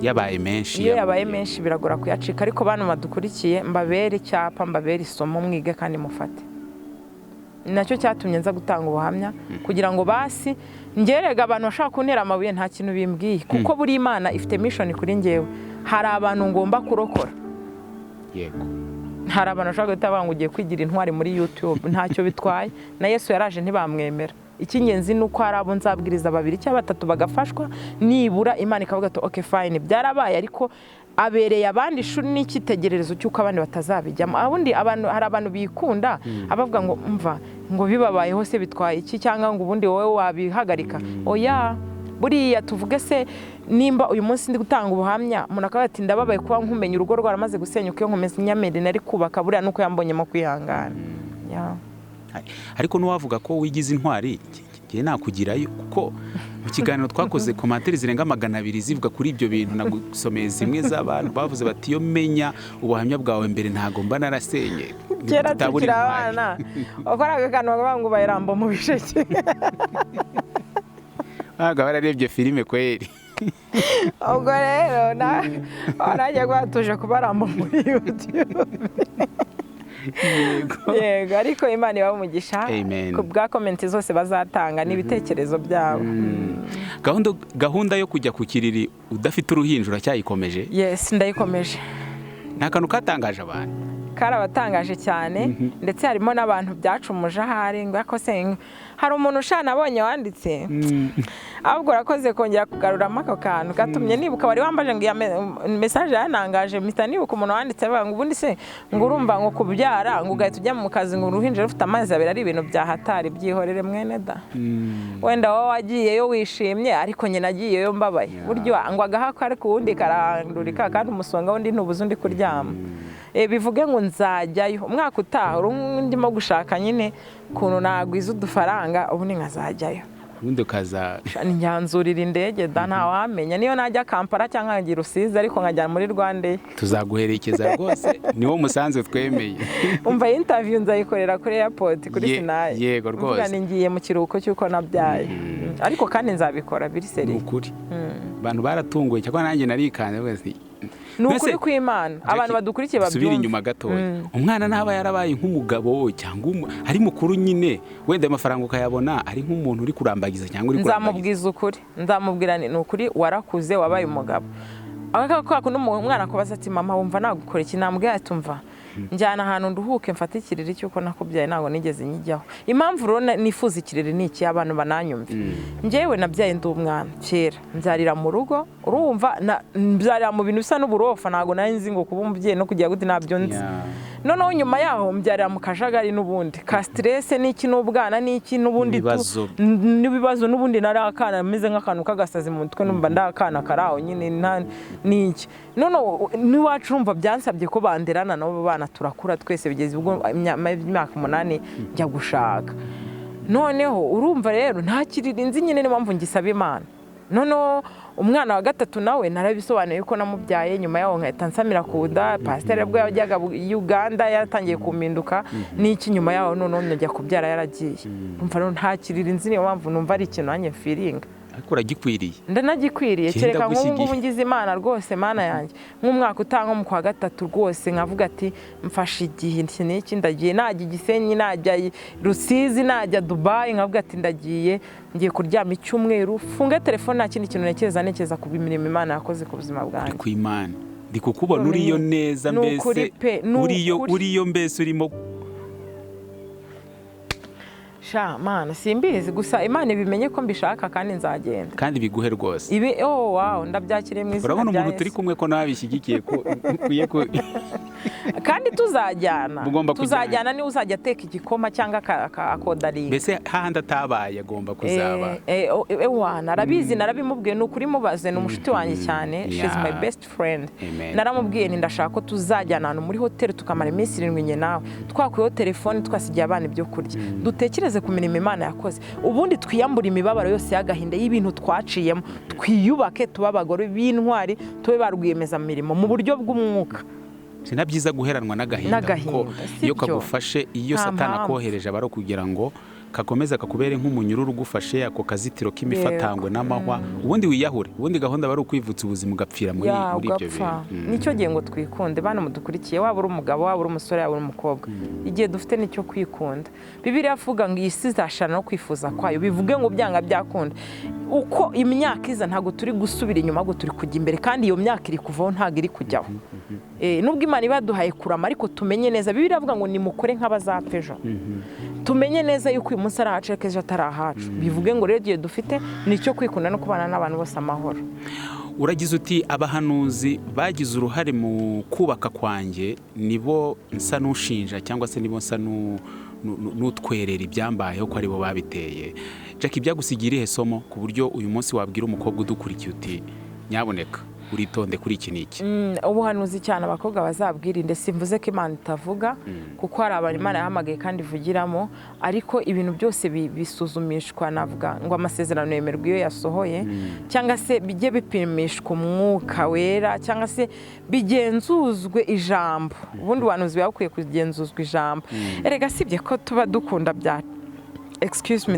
Yabaye menshi. Iyo yabaye menshi biragora kuyacika, ariko bantu badukurikiye mbabere icyapa, mbabere isomo, mwige kandi mufate. Nacyo cyatumye nza gutanga ubuhamya kugira ngo basi ngerega abantu bashaka kuntera amabuye nta kintu bimbwiye, kuko buri Imana ifite mission kuri ngewe. Hari abantu ngomba kurokora. Yego. Hari abantu bashaka guhita ngo ugiye kwigira intwari muri YouTube, ntacyo bitwaye. Na Yesu yaraje ntibamwemera. Icy'ingenzi ni uko hari abo nzabwiriza 2 cyangwa 3 bagafashwa, nibura Imana ikavuga ati okay fine byarabaye, ariko abereye abandi ishuri n'icyitegererezo cy'uko abandi batazabijyamo. Abundi abantu hari abantu bikunda abavuga ngo mva ngo bibabayeho se bitwaye iki, cyangwa ngo ubundi wowe wabihagarika. Oya, buriya tuvuge se nimba uyu munsi ndi gutanga ubuhamya umuntu akavuga ati ndababaye kuba nkumenya urugo rwaramaze gusenyuka, iyo nkomeza inyamende nari kubaka, buriya nuko yambonyemo kwihangana. ariko n'uwavuga ko wigize intwari ngiye nakugirayo kuko mu kiganiro twakoze komantere zirenga 200 zivuga kuri ibyo bintu, nagusomeye zimwe z'abantu bavuze bati iyo menya ubuhamya bwawe mbere ntago mba narasenye. Kera tukiri abana wakoraga akantu bakavuga ngo bayirambo mu bisheke. Bararebye filime kweri. Ubwo rero nanjye gwatuje kubarambo muri YouTube. Yego, ariko Imana ibahe umugisha ku bwa comment zose bazatanga n'ibitekerezo byabo. Gahunda yo kujya ku kiriri udafite uruhinja uracyayikomeje? Yes, ndayikomeje. Nta kantu katangaje abantu? Karabatangaje cyane, ndetse harimo n'abantu byacumuje ahari ngo yakose. Hari umuntu ushana abonye wanditse ahubwo rakoze kongera kugaruramo ako kantu gatumye nibuka wari wambaje ngo message yanangaje mpita nibuka umuntu wanditse avuga ngo ubundi se ngo urumva ngo kubyara ngo ugahita ujya mu kazi ngo uruhinja rufite amazi abiri ari ibintu bya hatari byihorere mwene da. Wenda wowe wagiyeyo wishimye ariko nyine nagiyeyo mbabaye buryo ngo agahako ariko uwundi karandurika kandi umusonga wundi ntubuze undi kuryama. Bivuge ngo nzajyayo umwaka utaha ndimo gushaka nyine kuntu nagwiza udufaranga ubu ni nkazajyayo. Ubundi ukaza nyanzurira indege da ntawamenya niyo najya Kampala cyangwa ngira Rusizi ariko nkajya muri Rwanda. Tuzaguherekeza rwose niwo musanze twemeye. Umva interview nzayikorera kuri airport kuri SINAI. Yego rwose. Ngiye mu kiruhuko cyuko nabyaye. Ariko kandi nzabikora biri seri. Ukuri. Abantu baratunguye cyangwa nanjye narikanye wese. Nukuri kw'Imana abantu badukurikiye babyumva. Subira inyuma gatoya. Umwana naba yarabaye nk'umugabo cyangwa ari mukuru nyine wenda amafaranga ukayabona ari nk'umuntu uri kurambagiza cyangwa uri kurambagiza. Nzamubwiza ukuri. Nzamubwira ni ukuri warakuze wabaye umugabo. Akako umwana kubaza ati mama wumva nagukora iki namubwiye atumva. Njyana ahantu nduhuke mfata ikiriri cyuko nakubyaye nago nigeze nyijyaho. Impamvu rona nifuza ikiriri niki abantu bananyumva. Njewe nabyaye ndi umwana kera nzarira mu rugo urumva nzarira mu bintu bisa n'uburofa nago nari nzi ngo kuba umubyeyi no kugira gute nabyo nzi. Noneho nyuma yaho mbyarira mu kajagari n'ubundi ka stress niki n'ubwana niki n'ubundi n'ibibazo n'ubundi nari akana meze nk'akantu kagasazi mu mutwe numva ndakana karaho nyine niki. Noneho niwacu urumva byansabye ko banderana nabo bana turakura twese bigeze ubwo imyaka 8 njya gushaka. Noneho urumva rero nta kiriri nzi nyine n'impamvu ngisaba Imana. Noneho umwana wa gatatu nawe narabisobanuye ko namubyaye nyuma yaho nkahita nsamira kuda pasteur bwo yajyaga Uganda yatangiye kuminduka n'iki nyuma yaho none njya kubyara yaragiye. Umva rero nta kiriri nzi niyo mpamvu numva ari ikintu anye feeling. Akora gikwiriye. Ndanagikwiriye kereka nk'ubu ngize Imana rwose Mana yanjye nk'umwaka utanga mu kwa gatatu rwose nkavuga ati mfashe igihe n'iki ndagiye najya Gisenyi najya Rusizi najya Dubai nkavuga ati ndagiye ngiye kuryama icyumweru funge telefone nta kindi kintu nekeza ku imirimo Imana yakoze ku buzima bwanjye. Ku Imana ndi kukubona uriyo neza mbese uriyo mbese urimo sha Mana simbizi gusa Imana ibimenye ko mbishaka kandi nzagenda kandi biguhe rwose ibi wow ndabyakiriye mu izina rya Yesu. Urabona umuntu turi kumwe ko nabishyigikiye ko kuye ko kandi tuzajyana ni uzajya ateka igikoma cyangwa akodari mbese hahandi atabaye agomba kuzaba wana arabizi narabimubwiye n'ukuri mubaze n'umushuti wanjye cyane she's my best friend. Naramubwiye ndashaka ko tuzajyana muri hotel tukamara iminsi 7 nye nawe twakuyeho telefone twasigiye abana ibyo kurya dutekereze ku mirimo Imana yakoze ubundi twiyambura imibabaro yose y'agahinda y'ibintu twaciyemo twiyubake tuba abagore b'intwari tube barwiyemeza mirimo mu buryo bw'Umwuka. Sinabyiza guheranwa n'agahinda ko iyo kagufashe iyo Satani akohereje abaro kugira ngo kakomeza kakubere nk'umunyururu ugufashe ako kazitiro k'imifatangwe n'amahwa ubundi wiyahure ubundi gahunda bari ukwivutsa ubuzima ugapfira muri ibyo bintu. Nicyo gihe ngo twikunde bana mudukurikiye waba uri umugabo waba uri umusore waba uri umukobwa igihe dufite nicyo kwikunda. Bibiliya avuga ngo isi izashana no kwifuza kwayo bivuge ngo byanga byakunda uko imyaka iza ntago turi gusubira inyuma ngo turi kujya imbere kandi iyo myaka iri kuvaho ntago iri kujyaho. Nubwo Imana ibaduhaye kurama ariko tumenye neza Bibiliya avuga ngo nimukore nk'abazapfa ejo. Tumenye neza yuko uyu munsi ari ahacu ejo atari ahacu bivuge ngo rero igihe dufite nicyo kwikunda no kubana n'abantu bose amahoro. Uragize uti abahanuzi bagize uruhare mu kubaka kwanjye nibo nsa n'ushinja cyangwa se nibo nsa n'utwerera ibyambayeho ko aribo babiteye. Jack ibyagusigira ihe somo ku buryo uyu munsi wabwira umukobwa udukurikiye uti nyaboneka uritonde kuri iki n'iki. Ubuhanuzi cyane abakobwa bazabwirinde, simvuze ko Imana itavuga kuko hari abantu Imana yahamagaye kandi ivugiramo, ariko ibintu byose bisuzumishwa, navuga ngo amasezerano yemerwa iyo yasohoye, cyangwa se bijye bipimishwa Umwuka wera, cyangwa se bigenzuzwe ijambo. Ubundi ubuhanuzi bukwiye kugenzuzwa ijambo. Erega sibye ko tuba dukunda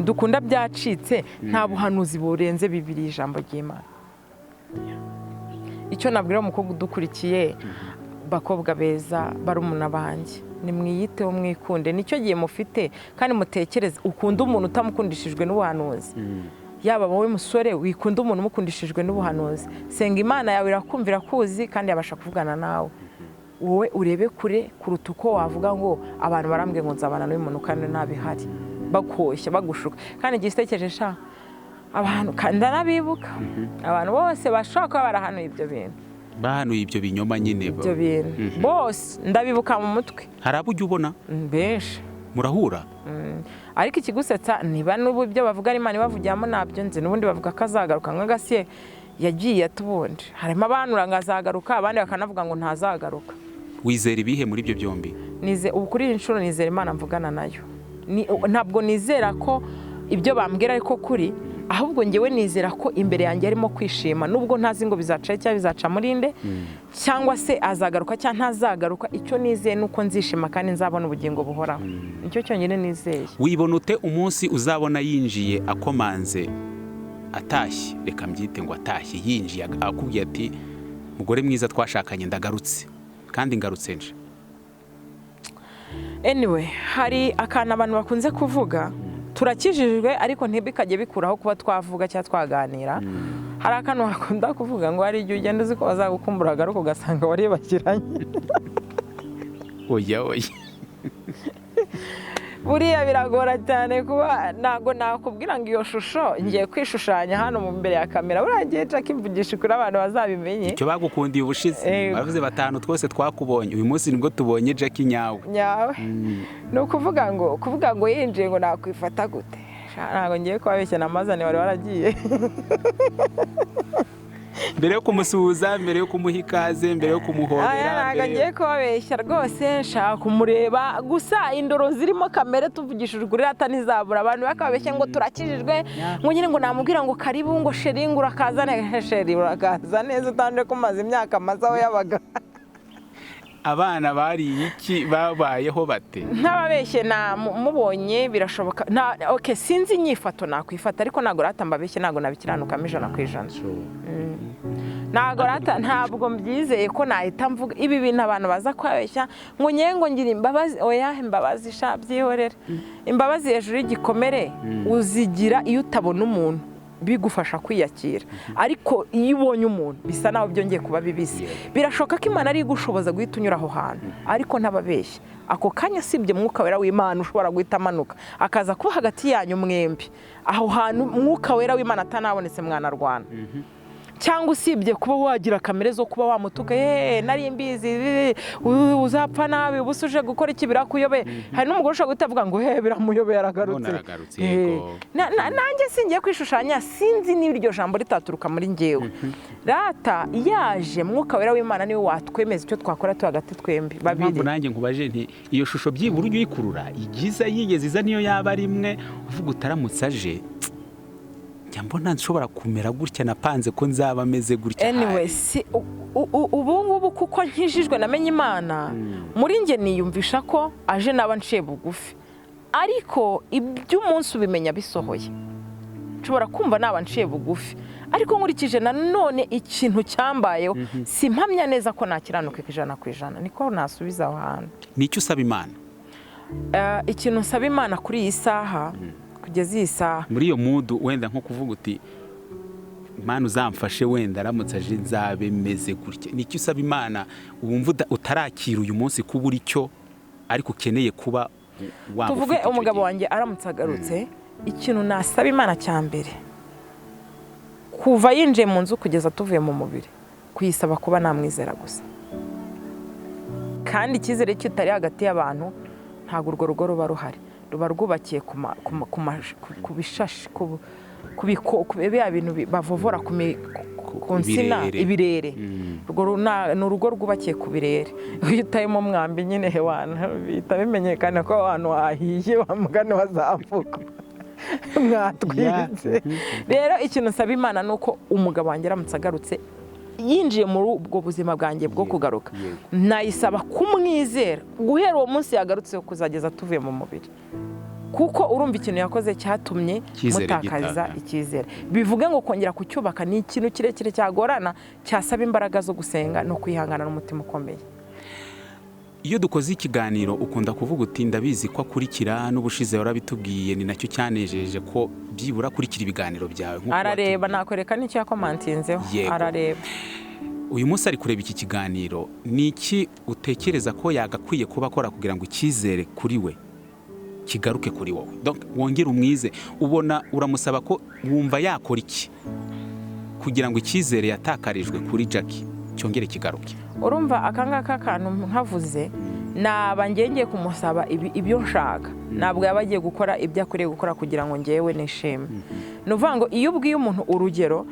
dukunda byacitse, nta buhanuzi burenze Bibiliya, ijambo ry'Imana. Icyo nabwira umukobwa udukurikiye, bakobwa beza, barumuna banjye, nimwiyiteho, mwikunde, nicyo gihe mufite, kandi mutekereze, ukunda umuntu utamukundishijwe n'ubuhanuzi. Yaba wowe musore wikunda umuntu umukundishijwe n'ubuhanuzi, senga Imana yawe irakumvira kuzi kandi yabasha kuvugana nawe. Wowe urebe kure kuruta uko wavuga ngo abantu barambwiye ngo nzabana n'uyu muntu kandi ntabihari, bakoshya bagushuka. Kandi igitekereje sha abantu ndanabibuka, abantu bose bashaka kuba barahanuye ibyo bintu, bahanuye ibyo binyoma nyine, ibyo bintu bose ndabibuka mu mutwe. Hari abo ujya ubona benshi murahura, ariko ikigusetsa niba n'ubu ibyo bavuga Imana ibavugiramo nabyo nzi, n'ubundi bavuga ko azagaruka nk'agasiye yagiye atubundi. Harimo abanura ngo azagaruka, abandi bakanavuga ngo ntazagaruka. Wizera ibihe muri ibyo byombi? Ubu kuri iyi nshuro nizera Imana mvugana nayo. Ntabwo nizera ko ibyo bambwira ariko kuri, ahubwo ngewe nizera ko imbere yanjye arimo kwishima, nubwo ntazi ngo bizaca cyangwa bizaca murinde, cyangwa se azagaruka cyangwa ntazagaruka. Icyo nizeye nuko nzishima kandi nzabona ubugingo buhoraho. Nicyo cyonyine nizeye. Wibona ute umunsi uzabona yinjiye akomanze, atashye, reka mbyite ngo atashye, yinjiye akubwiye ati mugore mwiza twashakanye ndagarutse kandi ngarutse nje? Anyway, hari akantu abantu bakunze kuvuga, turakijijwe ariko ntibikajye bikuraho kuba twavuga cyangwa twaganira. Hari akantu bakunda kuvuga ngo hari igihe ugenda uzi ko bazagukumbura agaruka ugasanga waribakiranye. Oya buriya biragora cyane kuba ntago nakubwira ngo iyo shusho ngiye kwishushanya hano mu mbere ya kamera, buriya ngiye nca kimvugisha kuri abantu bazabimenye. Icyo bagukundiye ubushize, bavuze batanu twose twakubonye, uyu munsi nibwo tubonye Jackie nyawe. Ni ukuvuga ngo yinjiye ngo nakwifata gute? Ntabwo ngiye kubabeshya, namazane wari waragiye. Mbere yo kumusuhuza, mbere yo kumuha ikaze, mbere yo kumuhobera, ntabwo ngiye kubabeshya rwose, nshaka kumureba. Gusa indoro zirimo kamere tuvugishije ukuri rata ntizabura. Abantu bakabeshya ngo turakijijwe, ngo nyine ngo namubwira ngo karibu, ngo sheri ngo urakaza neza. Sheri urakaza neza utanje ko maze imyaka maze aho yabaga. Abana bari iki, babayeho bate? Ntababeshye mubonye birashoboka. Okay, sinzi inyifato nakwifata, ariko ntabwo rata mbabeshye, ntabwo nabikiranukamo 100%. Ntabwo mbyizeye ko nahita mvuga ibi bintu abantu baza kwabeshya ngo nyengo ngira imbabazi. Oya, imbabazi sha byihorera. Imbabazi hejuru y'igikomere uzigira iyo utabona umuntu bigufasha kwiyakira, ariko iyo ubonye umuntu bisa naho byongeye kuba bibisi. Birashoboka ko Imana ari igushoboza guhita unyura aho hantu, ariko ntababeshya ako kanya sibye Umwuka wera w'Imana ushobora guhita amanuka akaza kuba hagati yanyu mwembi. Aho hantu Umwuka wera w'Imana atanabonetse mwanarwana, cyangwa usibye kuba wagira kamere zo kuba wamutuka, nari mbizi uzapfa nabi, ubusa uje gukora iki birakuyobe. Hari n'umugore ushobora guhita avuga ngo biramuyobe yaragarutse. Nanjye singiye kwishushanya, sinzi n'iryo jambo ritaturuka muri ngewe. Rata yaje Mwuka wera w'Imana niwe watwemeza icyo twakora tu hagati twembi babiri. Mpamvu nanjye nkubaje nti iyo shusho byibura ujye uyikurura, igiza yigeze iza niyo yaba ari imwe, uvuga utaramutse aje mbona nshobora kumera gutya, napanze ko nzaba ameze gutya. Anyway, ubu kuko nkijijwe namenye Imana, muri nge niyumvisha ko aje naba nciye bugufi, ariko iby'umunsi ubimenya bisohoye. Nshobora kumva naba nciye bugufi, ariko nkurikije nanone ikintu cyambayeho, simpamya neza ko nakiranuka 100%. Niko nasubiza aho hantu. Nicyo usaba Imana? Ikintu nsaba Imana kuri iyi saha, kugeza iyi saha, muri iyo mudu wenda nko kuvuga uti Imana uzamfashe wenda aramutse aje nzabe meze gutya, nicyo usaba Imana wumva utarakira uyu munsi kuba uri cyo ariko ukeneye kuba waba ufite. Tuvuge umugabo wanjye aramutse agarutse, ikintu nasaba Imana cya mbere, kuva yinjiye mu nzu kugeza tuvuye mu mubiri, kuyisaba kuba namwizera gusa. Kandi icyizere kitari hagati y'abantu ntabwo urwo rugo ruba ruhari, ruba rwubakiye ku bishashi, bya bintu bavovora ku nsina ibirere. Ni urugo rwubakiye ku birere. Iyo utayemo umwambi nyine hewana bihita bimenyekana ko ahantu hahiye wa mugani wazavuka mwatwitse. Rero ikintu nsaba Imana ni uko umugabo wanjye aramutse agarutse yinjiye muri ubwo buzima bwanjye bwo kugaruka, nayisaba kumwizera guhera uwo munsi yagarutse kuzageza tuvuye mu mubiri, kuko urumva ikintu yakoze cyatumye mutakaza icyizere. Bivuge ngo kongera kucyubaka ni ikintu kirekire cyagorana, cyasaba imbaraga zo gusenga no kwihangana n'umutima ukomeye. Iyo dukoze ikiganiro ukunda kuvuga uti ndabizi ko akurikira, n'ubushize warabitubwiye, ni nacyo cyanejeje ko byibura akurikira ibiganiro byawe. Arareba, nakwereka n'icyo yakomantinzeho, arareba. Uyu munsi ari kureba iki kiganiro, ni iki utekereza ko yagakwiye kuba akora kugira ngo icyizere kuri we kigaruke kuri wowe? Donc wongere umwize, ubona uramusaba ko wumva yakora iki kugira ngo icyizere yatakarijwe kuri Jackie cyongere kigaruke? Urumva akangaka kantu nkavuze, naba ngengeye kumusaba ibyo nshaka, ntabwo yaba agiye gukora ibyo akwiriye gukora kugira ngo ngewe nishime. Ni ukuvuga ngo iyo ubwiye umuntu urugero,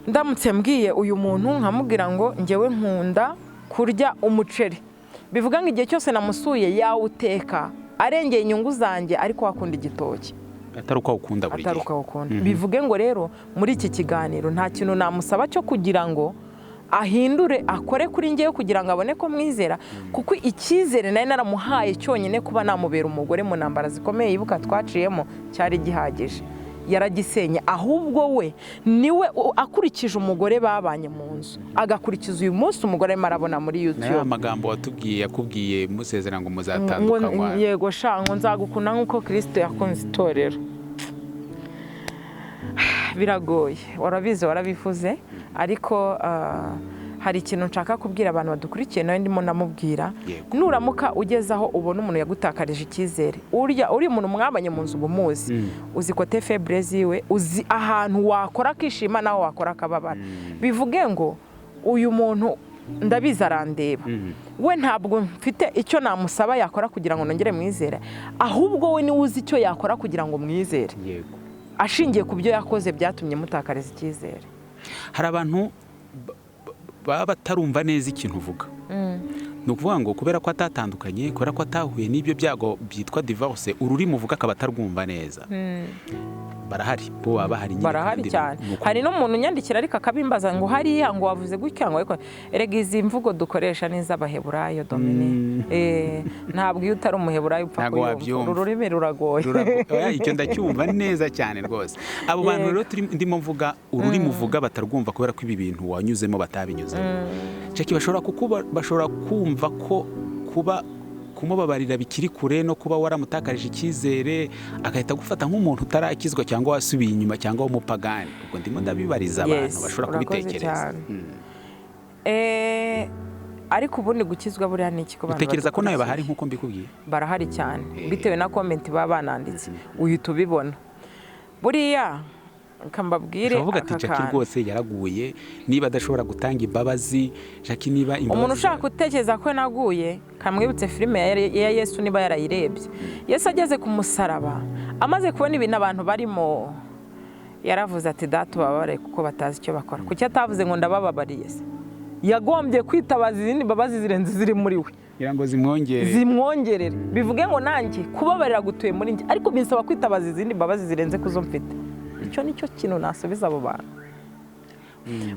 ndamutse mbwiye uyu muntu nkamubwira ngo ngewe nkunda kurya umuceri, bivuga ngo igihe cyose namusuye yawuteka arengeye inyungu zanjye, ariko wakunda igitoki atari uko awukunda buri gihe. Bivuge ngo rero muri iki kiganiro nta kintu namusaba cyo kugira ngo ahindure akore kuri ngewe kugira ngo abone ko mwizera, kuko icyizere nari naramuhaye cyonyine kuba namubera umugore mu ntambara zikomeye yibuka twaciyemo cyari gihagije, yaragisenye. Ahubwo we niwe akurikije umugore babanye mu nzu, agakurikiza uyu munsi umugore arimo arabona muri YouTube. Nayo amagambo watubwiye yakubwiye musezera ngo muzatandukanywa. Yego shango nzagukunda nk'uko Kristo yakunze itorero. Biragoye, warabize warabivuze, ariko hari ikintu nshaka kubwira abantu badukurikiye, nawe ndimo namubwira. Nuramuka ugezaho ubona umuntu yagutakarije icyizere, uri umuntu mwabanye mu nzu ubumuzi, uzi kote faible ziwe, uzi ahantu wakora akishima naho wakora akababara. Bivuge ngo uyu muntu ndabizi arandeba, we ntabwo mfite icyo namusaba yakora kugira ngo nongere mwizere, ahubwo we niwe uzi icyo yakora kugira ngo mwizere, ashingiye ku byo yakoze byatumye mutakariza icyizere. Hari abantu baba batarumva neza ikintu uvuga. Ni ukuvuga ngo kubera ko atatandukanye, kubera ko atahuye n'ibyo byago byitwa divorce, ururimi uvuga akaba atarwumva neza. Barahari, bo baba bahari nyine. Barahari cyane. Hari n'umuntu unyandikira ariko akabimbaza ngo hariya ngo wavuze gutya ngo, ariko erega izi mvugo dukoresha n'iz'abaheburayo Dominique. Ntabwo iyo utari umuheburayo upfa kuyumva, ururimi ruragoye. Icyo ndacyumva neza cyane rwose. Abo bantu rero ndimo mvuga ururimi uvuga batarwumva kubera ko ibi bintu wanyuzemo batabinyuzemo. Jackie bashobora kumva ko kuba kumubabarira bikiri kure no kuba waramutakarije icyizere, agahita gufata nk'umuntu utarakizwa cyangwa wasubiye inyuma cyangwa umupagani. Ubwo ndimo ndabibariza abantu bashobora kubitekereza. Ariko ubundi gukizwa buriya ni iki ku bantu? Utekereza ko nawe bahari nk'uko mbikubwiye? Barahari cyane, bitewe na comment baba bananditse uhita ubibona. Buriya kambabwire uvuga ati Jackie rwose yaraguye, niba adashobora gutanga imbabazi, Jackie niba imbabazi. Umuntu ushaka gutekereza ko naguye, kamwibutse filime ya Yesu niba yarayirebye. Yesu ageze ku musaraba, amaze kubona ibintu abantu barimo, yaravuze ati data ubabare kuko batazi icyo bakora. Kuki atavuze ngo ndabababariye se? Yagombye kwitabaza izindi mbabazi zirenze ziri muri we, kugira ngo zimwongerere. Bivuge ngo nanjye kubabarira gutuye muri njye, ariko binsaba kwitabaza izindi mbabazi zirenze kuzo mfite. Icyo nicyo kintu nasubiza abo bantu.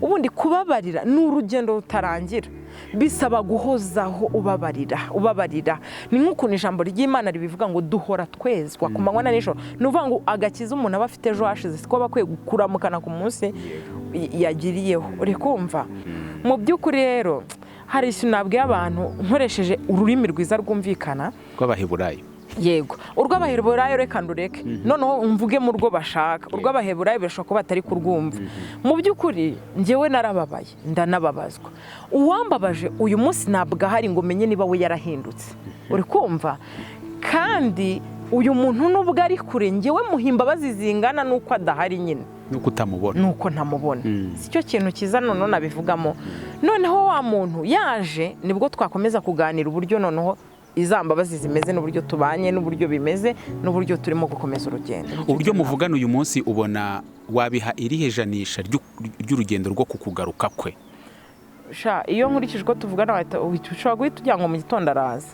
Ubundi kubabarira ni urugendo rutarangira, bisaba guhozaho ubabarira. Ni nk'ukuntu ijambo ry'Imana ribivuga ngo duhora twezwa ku manywa na nijoro. Ni ukuvuga ngo agakiza umuntu aba afite ejo hashize siko bakwiye kuramukana ku munsi yagiriyeho. Uri kumva? Mu by'ukuri rero hari ikintu nabwiye abantu nkoresheje ururimi rwiza rwumvikana rw'abaheburayo. Yego, urw'abaheburayo reka ndureke, noneho mvuge mu rwo bashaka. Urw'abaheburayo birashoboka ko batari kurwumva. Mu by'ukuri njyewe narababaye, ndanababazwa. Uwambabaje uyu munsi ntabwo ahari ngo menye niba we yarahindutse. Uri kumva? Kandi uyu muntu nubwo ari kure, njyewe muhimba bazizingana nuko adahari nyine. Nuko utamubona. Nuko ntamubona. Sicyo kintu kiza none nabivugamo. Noneho wa muntu yaje nibwo twakomeza kuganira uburyo noneho izambabazi zimeze n'uburyo tubanye n'uburyo bimeze n'uburyo turimo gukomeza urugendo. Uburyo muvugana uyu munsi ubona wabiha irihe janisha ry'urugendo rwo kukugaruka kwe? Iyo nkurikije ko tuvugana ushobora guhita ujya ngo mu gitondo araza,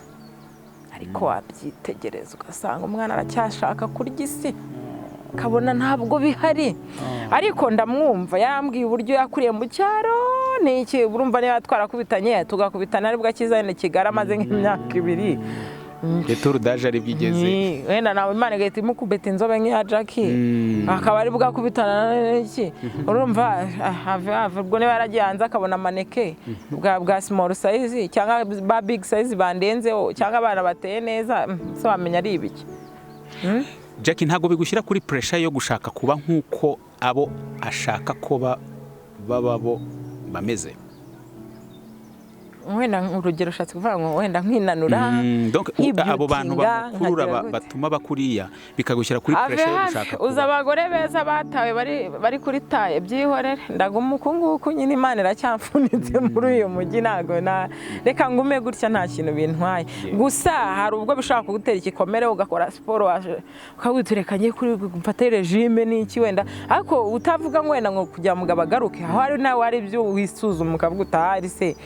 ariko wabyitegereza ugasanga umwana aracyashaka kurya isi, kabona ntabwo bihari. Ariko ndamwumva yambwiye uburyo yakuriye mu cyaro n'iki, urumva niba twarakubitanye tugakubitana aribwo akizanye Kigali amaze nk'imyaka 2. Retour daje ari bwigeze wenda nawe Imana igahita imukubita inzobe nk'iya Jackie akaba ari bwakubitana n'iki. Urumva ubwo niba yaragiye hanze akabona maneke bwa small size cyangwa ba big size bandenzeho cyangwa abana bateye neza, so wamenya ari ibiki. Jackie, ntago bigushyira kuri pressure yo gushaka kuba nk'uko abo ashaka ko bababo bameze? Wenda urugero ushatse kuvuga ngo wenda nkwinanura, donc abo bantu bakurura batuma bakuriya bikagushyira kuri pressure yo gushaka uza abagore beza batawe bari kuri taye byihorere. Ndaguma ukunguku nyine Imana iracyamfunitse muri uyu mujyi, ntago reka ngume gutya nta kintu bintwaye. Gusa hari ubwo bishaka kugutera igikomere ugakora siporo ukagwiturekanye kuri mfate regime n'iki wenda, ariko utavuga ngo wenda ngo kujya mugabo agaruke aho ari nawe ari byo wisuzuma ukavuga utahari se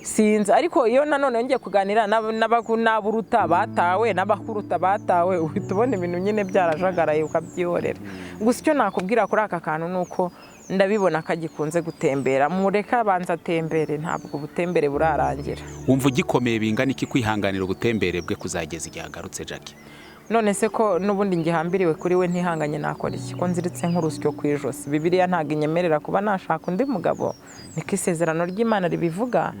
sinzi. Ariko iyo nanone ngiye kuganira n'aburuta batawe n'abakuruta batawe uhita ubona ibintu nyine byarajagaraye ukabyihorera. Gusa icyo nakubwira kuri aka kantu nuko ndabibona kagikunze gutembera, mureka abanza atembere, ntabwo ubutembere burarangira. Wumva ugikomeye bingana iki kwihanganira ubutembere bwe kuzageza igihe agarutse Jackie? None se ko nubundi ngihambiriwe kuri we ntihanganye nakora iki? Ko nziritse nk'urusyo ku ijosi. Bibiliya ntabwo inyemerera kuba nashaka undi mugabo, niko isezerano ry'Imana ribivuga.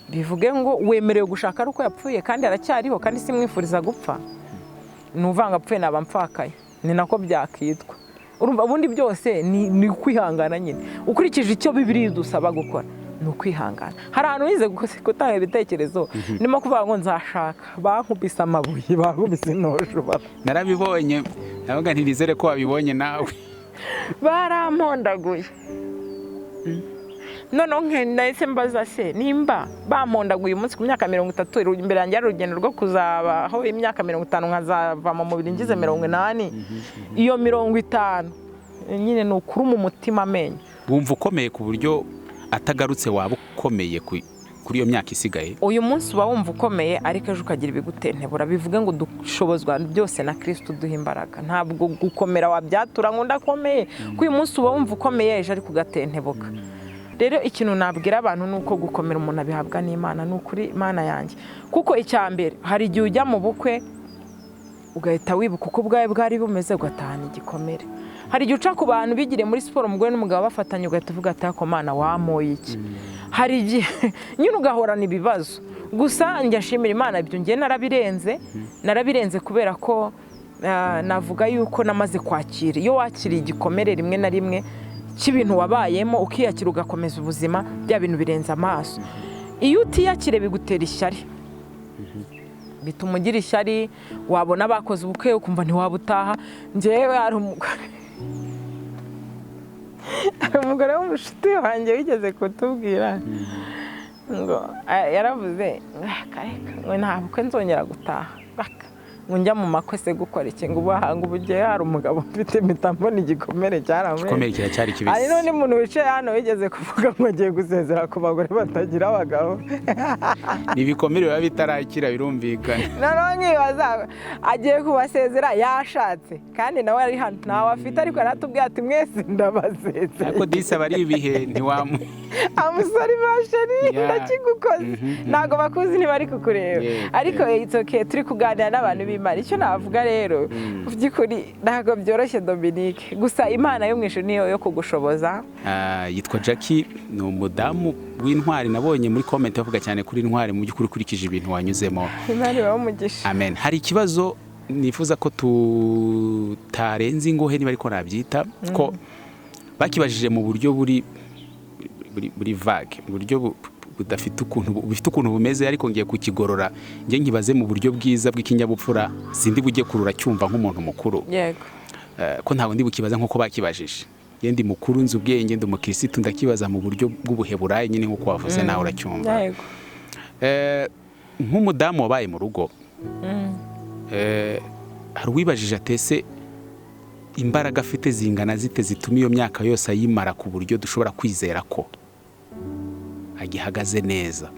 Bivuge ngo wemerewe gushaka ari uko yapfuye kandi aracyariho kandi simwifuriza gupfa. Nuvanga apfuye naba mpfakaye, ni nako byakitwa. Urumva ubundi byose ni kwihangana nyine. Ukurikije icyo Bibiliya idusaba gukora ni ukwihangana. Hari ahantu wize gutanga ibitekerezo ndimo kuvuga ngo nzashaka, bankubise amabuye, bankubise intojo. Narabibonye, navuga nti nizere ko wabibonye nawe. Barampondaguye. None nahise mbaza se nimba bampondaguye umunsi ku myaka 30 imbere yanjye urugendo rwo kuzabaho imyaka 50 nkazava mu mubiri ngize 80, iyo 50 nyine ni ukuri mu mutima amenye. Wumva ukomeye ku buryo atagarutse waba ukomeye kuri iyo myaka isigaye? Uyu munsi uba wumva ukomeye, ariko ejo ukagira ibigutentebura. Bivuge ngo dushobozwa byose na Kristo duha imbaraga, ntabwo gukomera wabyatura ngo ndakomeye. Ko uyu munsi uba wumva ukomeye, ejo ari kugatentebuka. Rero ikintu nabwira abantu nuko gukomera umuntu abihabwa n'Imana, n'ukuri Imana yanjye. Kuko icyambere hari igihe ujya mu bukwe ugahita wibuka uko bwawe bwari bumeze ugatahana igikomere. Hari igihe uca ku bantu bigire muri siporo umugore n'umugabo bafatanye ugahita uvuga ati ako Mana wamoye iki. Hari igihe nyine ugahorana ibibazo. Gusa njyashimira Imana ibyo ngiye narabirenze kubera ko navuga yuko namaze kwakira. Iyo wakiriye igikomere rimwe na rimwe cy'ibintu wabayemo ukiyakira ugakomeza ubuzima, bya bintu birenza amaso. Iyo utiyakire bigutera ishyari, bituma ugira ishyari, wabona bakoze ubukwe ukumva ntiwabutaha. Njyewe hari umugore w'umushuti wanjye wigeze kutubwira ngo yaravuze ngo nta bukwe nzongera gutaha, ngo njya mu makwe se gukora iki, ngo ubahanga ubugiye hari umugabo mfite mitambona igikomere cyaramwe. Igikomere kiracyari kibisi. Ari none umuntu wicaye hano wigeze kuvuga ngo agiye gusezera ku bagore batagira abagabo. Nibikomere biba bitarakira birumvikana. None nkibaza agiye kubasezera yashatse kandi nawe ari hano ntawe afite, ariko aratubwiye ati mwese ndabasezera. Ariko disi abari ibihe ntiwamu amusore bashari ndakigukoze ntago bakuzi ntibari kukureba, ariko it's okay, turi kuganira n'abantu b'Imana. Icyo navuga rero by'ukuri ntago byoroshye Dominique, gusa Imana yo mw'ijuru niyo yo kugushoboza. Yitwa Jackie, ni umudamu w'intwari. Nabonye muri comment bavuga cyane kuri intwari, mu by'ukuri ukurikije ibintu wanyuzemo. Imana ibahe umugisha. Amen. Hari ikibazo nifuza ko tutarenze ingohe niba ariko nabyita ko bakibajije mu buryo buri vague, mu buryo budafite ukuntu bumeze, ariko ngiye kukigorora ngiye nkibaze mu buryo bwiza bw'ikinyabupfura. Sindi bujye kurura cyumva nk'umuntu mukuru. Yego. Ko ntabwo ndi bukibaza nk'uko bakibajije. Ndi mukuru nzi ubwenge, ndi umukirisitu, ndakibaza mu buryo bw'ubuheburayi nyine nk'uko wavuze nawe uracyumva. Yego. Nk'umudamu wabaye mu rugo hari uwibajije atese imbaraga afite zingana zite zituma iyo myaka yose ayimara ku buryo dushobora kwizera ko agihagaze neza.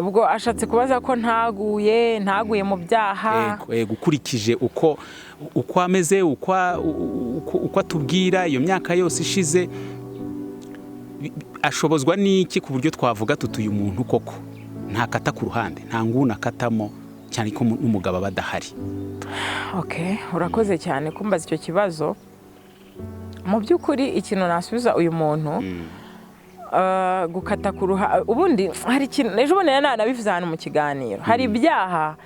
ubwo ashatse kubaza ko ntaguye mu byaha. Gukurikije uko ameze, uko atubwira iyo myaka yose ishize, ashobozwa n'iki ku buryo twavuga tutuye umuntu koko ntakata ku ruhande, nta nguni akatamo, cyane ko n'umugabo aba adahari. Urakoze cyane kumbaza icyo kibazo. Mu by'ukuri ikintu nasubiza uyu muntu, gukata ku ruhande, ubundi hari ikintu ejo bundi nabivuze hano mu kiganiro, hari ibyaha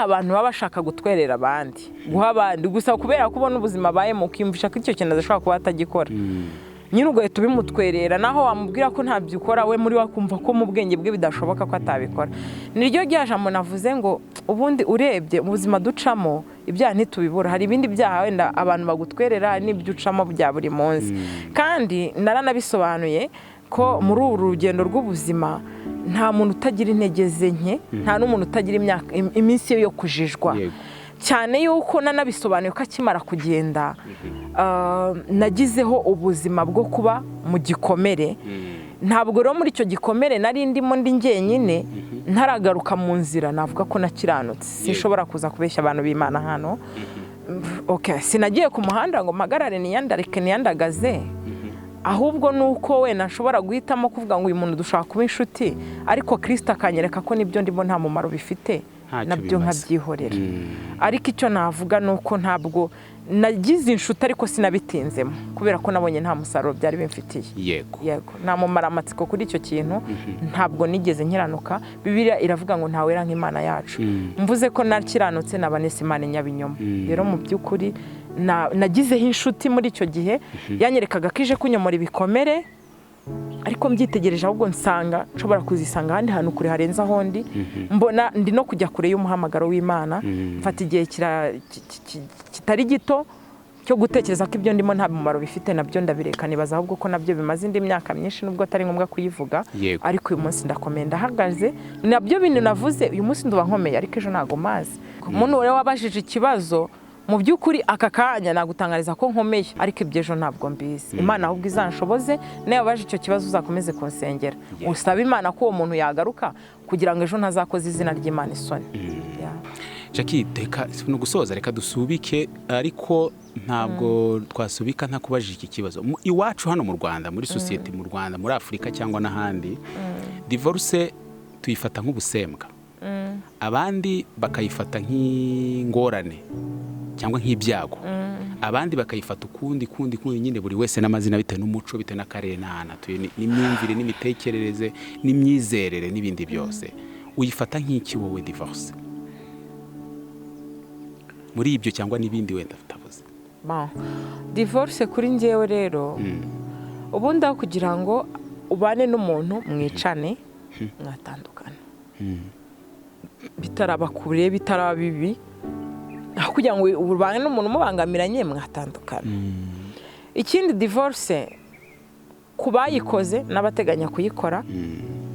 abantu baba bashaka gutwerera abandi, guha abandi gusa kubera ko ubona ubuzima abayemo ukiyumvisha ko icyo kintu adashobora kuba atagikora, nyine ugahita ubimutwerera, naho wamubwira ko ntabyo ukora, we muri we akumva ko mu bwenge bwe bidashoboka ko atabikora. Niryo rya jambo navuze ngo ubundi urebye ubuzima ducamo ibyaha ntitubibura, hari ibindi byaha wenda abantu bagutwerera n'ibyo ucamo bya buri munsi, kandi naranabisobanuye ko muri uru rugendo rw'ubuzima nta muntu utagira intege nke, nta n'umuntu utagira iminsi yo kujijwa, cyane yuko nanabisobanuye ko akimara kugenda nagizeho ubuzima bwo kuba mu gikomere. Ntabwo rero muri icyo gikomere nari ndimo ndi njyenyine, ntaragaruka mu nzira navuga ko nakiranutse, sinshobora kuza kubeshya abantu b'Imana hano. Sinagiye ku muhanda ngo mpagarare niyandagaze, ahubwo nuko we nashobora guhitamo kuvuga ngo uyu muntu dushaka kuba inshuti, ariko Kristo akanyereka ko nibyo ndimo nta mumaro bifite, nabyo nkabyihorera. Ariko icyo navuga nuko ntabwo nagize inshuti ariko sinabitinzemo, kubera ko nabonye nta musaruro byari bimfitiye. Yego nta mumara amatsiko kuri icyo kintu, ntabwo nigeze nkiranuka. Bibiliya iravuga ngo ntawera nk'Imana yacu, mvuze ko nakiranutse nabanese Imana nyabinyoma. Rero mu by'ukuri nagizeho inshuti muri icyo gihe, yanyerekaga ko ije kunyomora ibikomere, ariko mbyitegereje ahubwo nsanga nshobora kuzisanga ahandi hantu kure harenze aho ndi, mbona ndi no kujya kure y'umuhamagaro w'Imana. Mfata igihe kitari gito cyo gutekereza ko ibyo ndimo nta mumaro bifite, nabyo ndabireka, nibaza ahubwo ko nabyo bimaze indi myaka myinshi nubwo atari ngombwa kuyivuga. Ariko uyu munsi ndakomeye ndahagaze, nabyo bintu navuze uyu munsi nduba nkomeye, ariko ejo ntago mazi. Umuntu rero wabajije ikibazo, mu by'ukuri aka kanya nagutangariza ko nkomeye, ariko ibyejo ntabwo mbizi. Imana ahubwo izanshoboze, nawe wabaje icyo kibazo uzakomeze kunsengera, usaba Imana ko uwo muntu yagaruka kugira ngo ejo ntazakoze izina ry'Imana isoni. Jackie, no gusoza reka dusubike, ariko ntabwo twasubika ntakubajije iki kibazo. Iwacu hano mu Rwanda, muri society mu Rwanda, muri Afurika cyangwa n'ahandi, divorce tuyifata nk'ubusembwa, abandi bakayifata nk'ingorane cyangwa nk'ibyago, abandi bakayifata ukundi nyine, buri wese n'amazina bitewe n'umuco, bitewe n'akarere n'ahantu atuye, n'imyumvire n'imitekerereze n'imyizerere n'ibindi byose. Uyifata nk'iki wowe divorce muri ibyo cyangwa n'ibindi wenda tutavuze? Divorce kuri njyewe rero, ubundi aho kugira ngo ubane n'umuntu mwicane, mwatandukana, bitaraba kure, bitaraba bibi, aho kugira ngo ubane n'umuntu mubangamiranye, mwatandukana. Ikindi, divorce ku bayikoze n'abateganya kuyikora,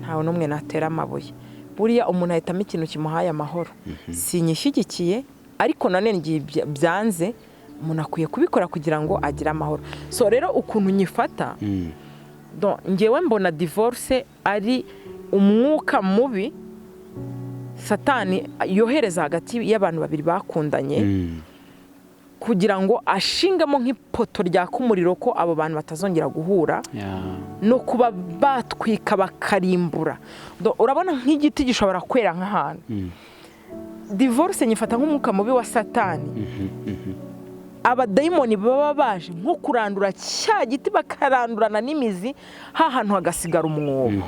ntawe n'umwe natera amabuye. Buriya umuntu ahitamo ikintu kimuhaye amahoro. Sinyishyigikiye, ariko nanone ngiye byanze, umuntu akwiye kubikora kugira ngo agire amahoro. So rero ukuntu nyifata, ngewe mbona divorce ari umwuka mubi Satani yohereza hagati y'abantu babiri bakundanye, kugira ngo ashingamo nk'ipoto ryaka umuriro ko abo bantu batazongera guhura, no kuba batwika bakarimbura. Urabona nk'igiti gishobora kwera nk'ahantu. Divorce nyifata nk'umwuka mubi wa Satani. Abadayimoni baba baje nko kurandura cya giti, bakarandurana n'imizi, hahantu hagasigara umwobo,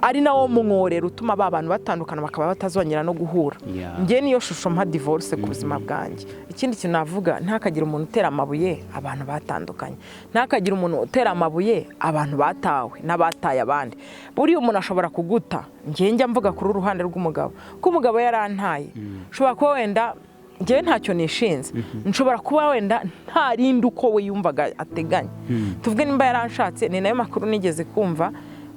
ari nawo mworero utuma abantu batandukana bakaba batazongera no guhura. Ngiye niyo shusho mpa divorce ku buzima bwanjye. Ikindi kintu navuga, ntakagira umuntu utera amabuye abantu batandukanye, ntakagira umuntu utera amabuye abantu batawe n'abataye abandi. Buri umuntu ashobora kuguta. Ngiye njya mvuga kuri uruhande rw'umugabo, ko umugabo yarantaye, ushobora kuba wenda ngewe ntacyo nishinze, nshobora kuba wenda nta rindi uko we yumvaga ateganya. Tuvuge nimba yaranshatse, ni nayo makuru nigeze kumva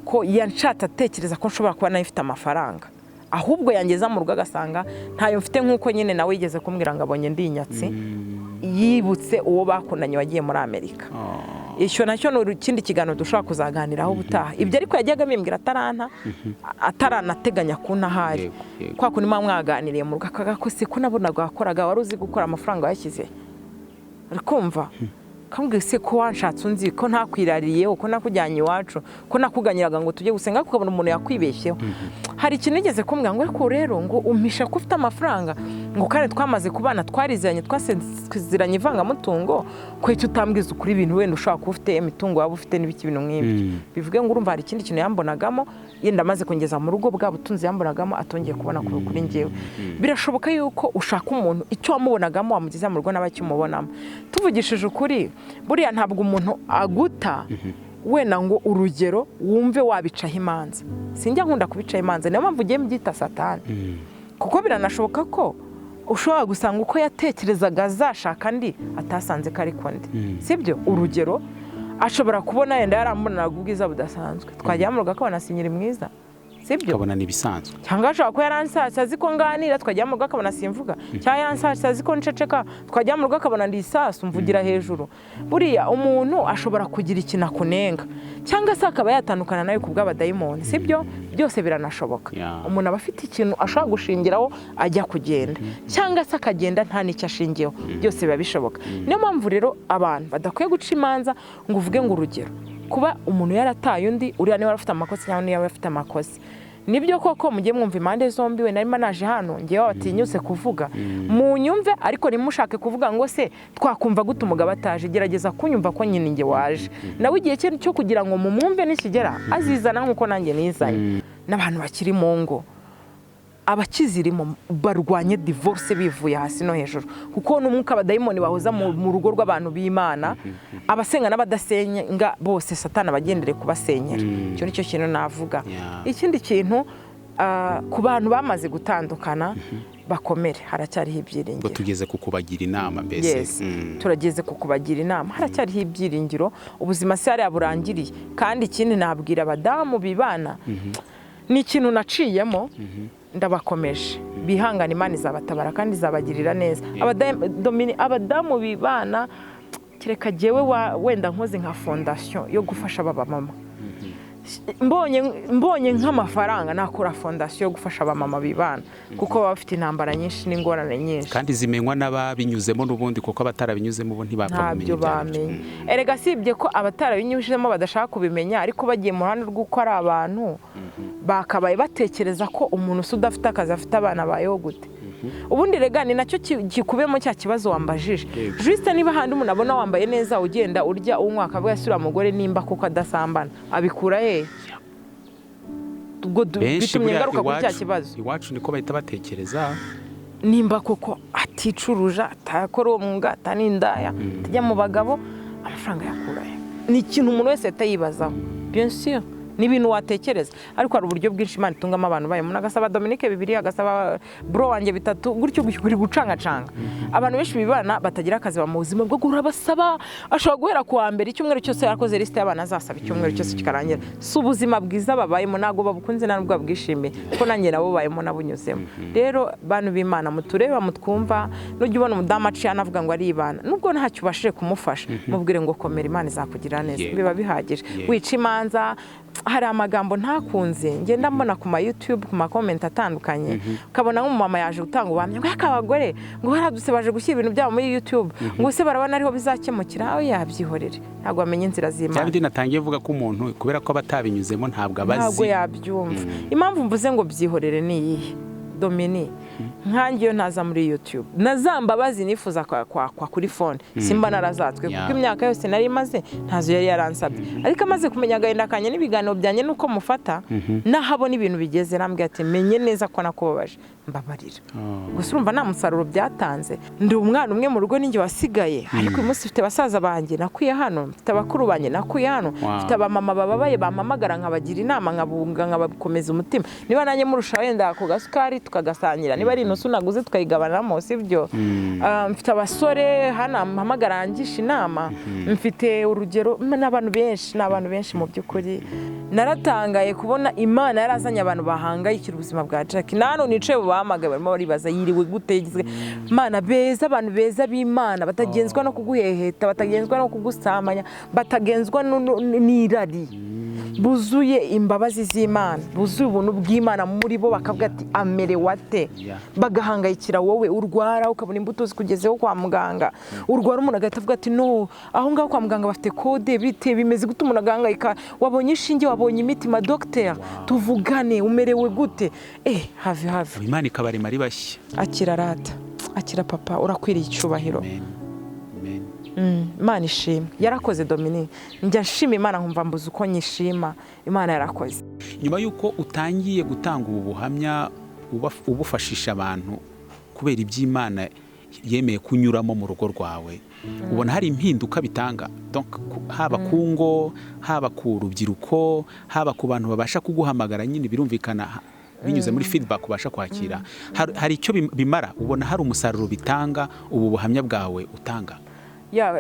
ko yanshatse atekereza ko nshobora kuba nayo ifite amafaranga, ahubwo yangeza mu rugo agasanga ntayo mfite nk'uko nyine nawe yigeze kumbwira ngo abonye ndi inyatsi yibutse uwo bakundanye wagiye muri Amerika. Icyo nacyo ni ikindi kiganiro dushobora kuzaganiraho ubutaha. Ibyo ariko yajyaga bimbwira ataranateganya kuntahari kwa kundi mwaganiriye mu rugo akagakose ko nabonaga wakoraga wari uzi gukora amafaranga yashyize arikumva kambwira se ko wanshatse unzi ko ntakwirariyeho ko nakujyanye iwacu ko nakuganyiraga ngo tujye gusenga kuko umuntu yakwibeshyeho. Hari ikintu nigeze kumbwira ngo ariko rero ngo umpisha ko ufite amafaranga ngo kandi twamaze kubana twarizanye twasezeranye ivangamutungo ko icyo utambwiza ukuri ibintu wenda ushaka kuba ufite imitungo waba ufite n'ibiki bintu nk'ibyo bivuge ngo urumva hari ikindi kintu yambonagamo yenda amaze kongeza mu rugo bwa butunzi yambonagamo atongeye kubona kuri njyewe. Birashoboka yuko ushaka umuntu icyo wamubonagamo wamugeza mu rugo n'abakimubonamo. Tuvugishije ukuri buriya ntabwo umuntu aguta wenda ngo urugero wumve wabicaho imanza. Sinjya nkunda kubicaho imanza, niyo mpamvu ugiye mbyita satani kuko biranashoboka ko ushobora gusanga uko yatekerezaga azashaka ndi atasanze ko ariko ndi, sibyo? Urugero ashobora kubona yenda yarambonaga ubwiza budasanzwe twajya mu rugo akabona sinyiri mwiza, sibyo? Kabona nibisanzwe. Cyangwa ashobora ko yaransatse azi ko nganira twajya mu rugo akabona simvuga, cyangwa yaransatse azi ko nceceka twajya mu rugo akabona ndi isasu mvugira hejuru. Buriya umuntu ashobora kugira ikintu akunenga cyangwa se akaba yatandukana nawe kubw'abadayimoni, sibyo? Byose biranashoboka. Umuntu aba afite ikintu ashobora gushingiraho ajya kugenda cyangwa se akagenda nta n'icyo ashingiyeho, byose biba bishoboka. Niyo mpamvu rero abantu badakwiye guca imanza ngo uvuge ngo urugero kuba umuntu yarataye undi uriya niwe afite amakosa cyangwa niwe afite amakosa. Nibyo koko mugiye mwumva impande zombi, we narimo naje hano ngiye watinyutse kuvuga mu nyumve, ariko nimushake kuvuga ngo se twakumva gute umugabo ataje. Gerageza kunyumva ko nyine nge waje nawe igihe cyo kugira ngo mumwumve nikigera azizana nkuko nanjye nizanye. N'abantu bakiri mu ngo abakizirimo barwanye divorce bivuye hasi no hejuru kuko n'umwuka abadayimoni bahoza mu rugo rw'abantu b'Imana. Abasenga n'abadasenga bose satana bagendere kubasenyera. Icyo nicyo kintu navuga. Ikindi kintu ku bantu bamaze gutandukana bakomere, haracyariho ibyiringiro. Tugeze kukubagira inama mbese. Yes, turageze kukubagira inama, haracyariho ibyiringiro. Ubuzima se yari burangiriye. Kandi ikindi nabwira abadamu bibana ni ikintu naciyemo, ndabakomeje bihangana, Imana izabatabara kandi izabagirira neza. Abadamu bibana kireka jewe wenda nkoze nka fondation yo gufasha baba mama, mbonye nk'amafaranga nakora fondation yo gufasha abamama bibana kuko baba bafite intambara nyinshi n'ingorane nyinshi kandi zimenywa n'ababinyuzemo n'ubundi kuko abatarabinyuzemo bo ntabyo bamenye. Erega sibye ko abatarabinyuzemo badashaka kubimenya, ariko bagiye mu ruhande rw'uko ari abantu bakabaye batekereza ko umuntu udafite akazi afite abana bayeho gute. Ubundi rega ni nacyo kikubemo cya kibazo wambajije. Juste niba handi umuntu abona wambaye neza ugenda urya unywa akavuga yasura umugore nimba kuko adasambana abikura he? Ubwo bitumye ngaruka kuri cya kibazo. Iwacu niko bahita batekereza nimba kuko aticuruja atakora uwo mwuga atanindaya tujya mu bagabo amafaranga yakura he? Ni ikintu umuntu wese atayibazaho. Bien sûr ni ibintu watekereza, ariko hari uburyo bwinshi Imana itungamo abantu bayo. Umuntu agasaba Dominique 2, agasaba bro wanjye 3, gutyo guri gucangacanga. Abantu benshi bibana batagira akazi mu buzima bwo gurabasaba, ashobora guhera ku wa mbere icyumweru cyose yarakoze liste y'abana azasaba icyumweru cyose kikarangira. Si ubuzima bwiza babayemo, nago babukunze na nubwo bwishimiye ko nanjye nabo bayemo nabunyuzemo. Rero bantu b'Imana mutureba mutwumva, nujya ubona umudamu aciye anavuga ngo ari ibana nubwo ntacyo ubashije kumufasha, mubwire ngo komera Imana izakugira neza, biba bihagije. Wica imanza. Hari amagambo ntakunze ngenda mbona ku ma YouTube ku ma comment atandukanye, ukabona nk'umumama yaje gutanga ubuhamya ngo akabagore ngo baraduse baje gushyira ibintu byabo muri YouTube ngo se barabana ariho bizakemukira. Aho yabyihorere, ntabwo amenye inzira z'Imana. Cyabindi natangiye vuga ko umuntu kubera ko abatabinyuzemo ntabwo abazi, ntabwo yabyumva. Impamvu mvuze ngo byihorere ni iyihe? Dominique nkangiyo ntaza muri YouTube nazambabazi nifuza kwa kuri phone simba narazatswe kuko imyaka yose nari maze ntazo yari yaransabye, ariko amaze kumenya agahinda kanye n'ibiganiro byanye nuko mufata nahabona ibintu bigeze rambwe ati menye neza ko nakubabaje mbabarira. Gusa urumva nta musaruro byatanze. Ndi umwana umwe mu rugo ninjye wasigaye, ariko uyu munsi mfite basaza banjye nakuye hano, mfite abakuru banjye nakuye hano, mfite abamama bababaye bampamagara nkabagira inama nkabunga nkabakomeza umutima. Niba nanjye murusha wenda ako gasukari tukagasangira, niba ari inusu naguze tukayigabanamo sibyo. Mfite abasore hana mpamagara ngisha inama, mfite urugero n'abantu benshi mu by'ukuri. Naratangaye kubona Imana yarazanye abantu bahangayikira ubuzima bwa Jack. Nano nicaye bubahamagaye barimo baribaza yiriwe gutegizwe. Mana beza, abantu beza b'Imana batagenzwa no kuguheheta, batagenzwa no kugusamanya, batagenzwa n'irari. Buzuye imbabazi z'Imana, buzuye ubuntu bw'Imana muri bo, bakavuga ati amerewe ate, bagahangayikira wowe urwara ukabona imbuto zikugezeho kwa muganga, urwara umuntu agahita avuga ati no, aho ngaho kwa muganga bafite kode bite bimeze gute, umuntu agahangayika, wabonye inshinge, wabonye imiti, ma docteur tuvugane, umerewe gute, have Imana ikabarema ari bashya. Akira rata, akira papa, urakwiriye icyubahiro. Imana ishimwe, yarakoze Dominique, njya nshima Imana nkumva mbuze uko nyishima, Imana yarakoze. Nyuma yuko utangiye gutanga ubu buhamya ubufashisha abantu kubera iby'Imana yemeye kunyuramo mu rugo rwawe, ubona hari impinduka bitanga, donc haba ku ngo, haba ku rubyiruko, haba ku bantu babasha kuguhamagara, nyine birumvikana binyuze muri feedback ubasha kwakira, hari icyo bimara, ubona hari umusaruro bitanga ubu buhamya bwawe utanga?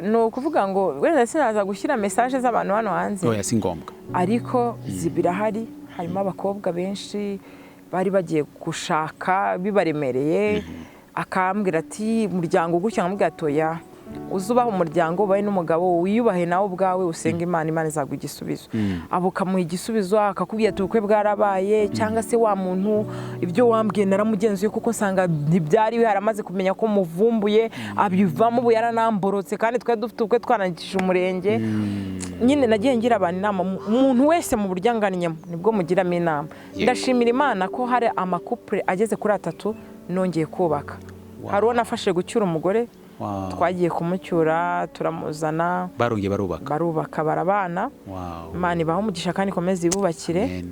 No kuvuga ngo wenda sinaza gushyira message z'abantu hano hanze, oya si ngombwa, ariko zibirahari. Harimo abakobwa benshi bari bagiye gushaka bibaremereye, akambwira ati umuryango gutya, nkamubwira atoya, uzubaho umuryango ubaye n'umugabo, wiyubahe nawe ubwawe, usenga Imana, Imana izaguha igisubizo. Abo kamuha igisubizo, akakubwira ati ubukwe bwarabaye, cyangwa se wa muntu ibyo wambwiye naramugenzuye kuko nsanga ntibyari bihari, amaze kumenya ko muvumbuye abivamo, ubu yaranamborotse kandi twari dufite ubukwe twanangije umurenge. Nyine nagiye ngira abantu inama, umuntu wese mu buryo anganiyemo nibwo mugiramo inama. Ndashimira Imana ko hari amakupure ageze kuri 3 nongeye kubaka. Hari uwo nafashe gucyura umugore, twagiye kumucyura turamuzana, barongeye barubaka barabana. Imana ibaho umugisha kandi ikomeze ibubakire.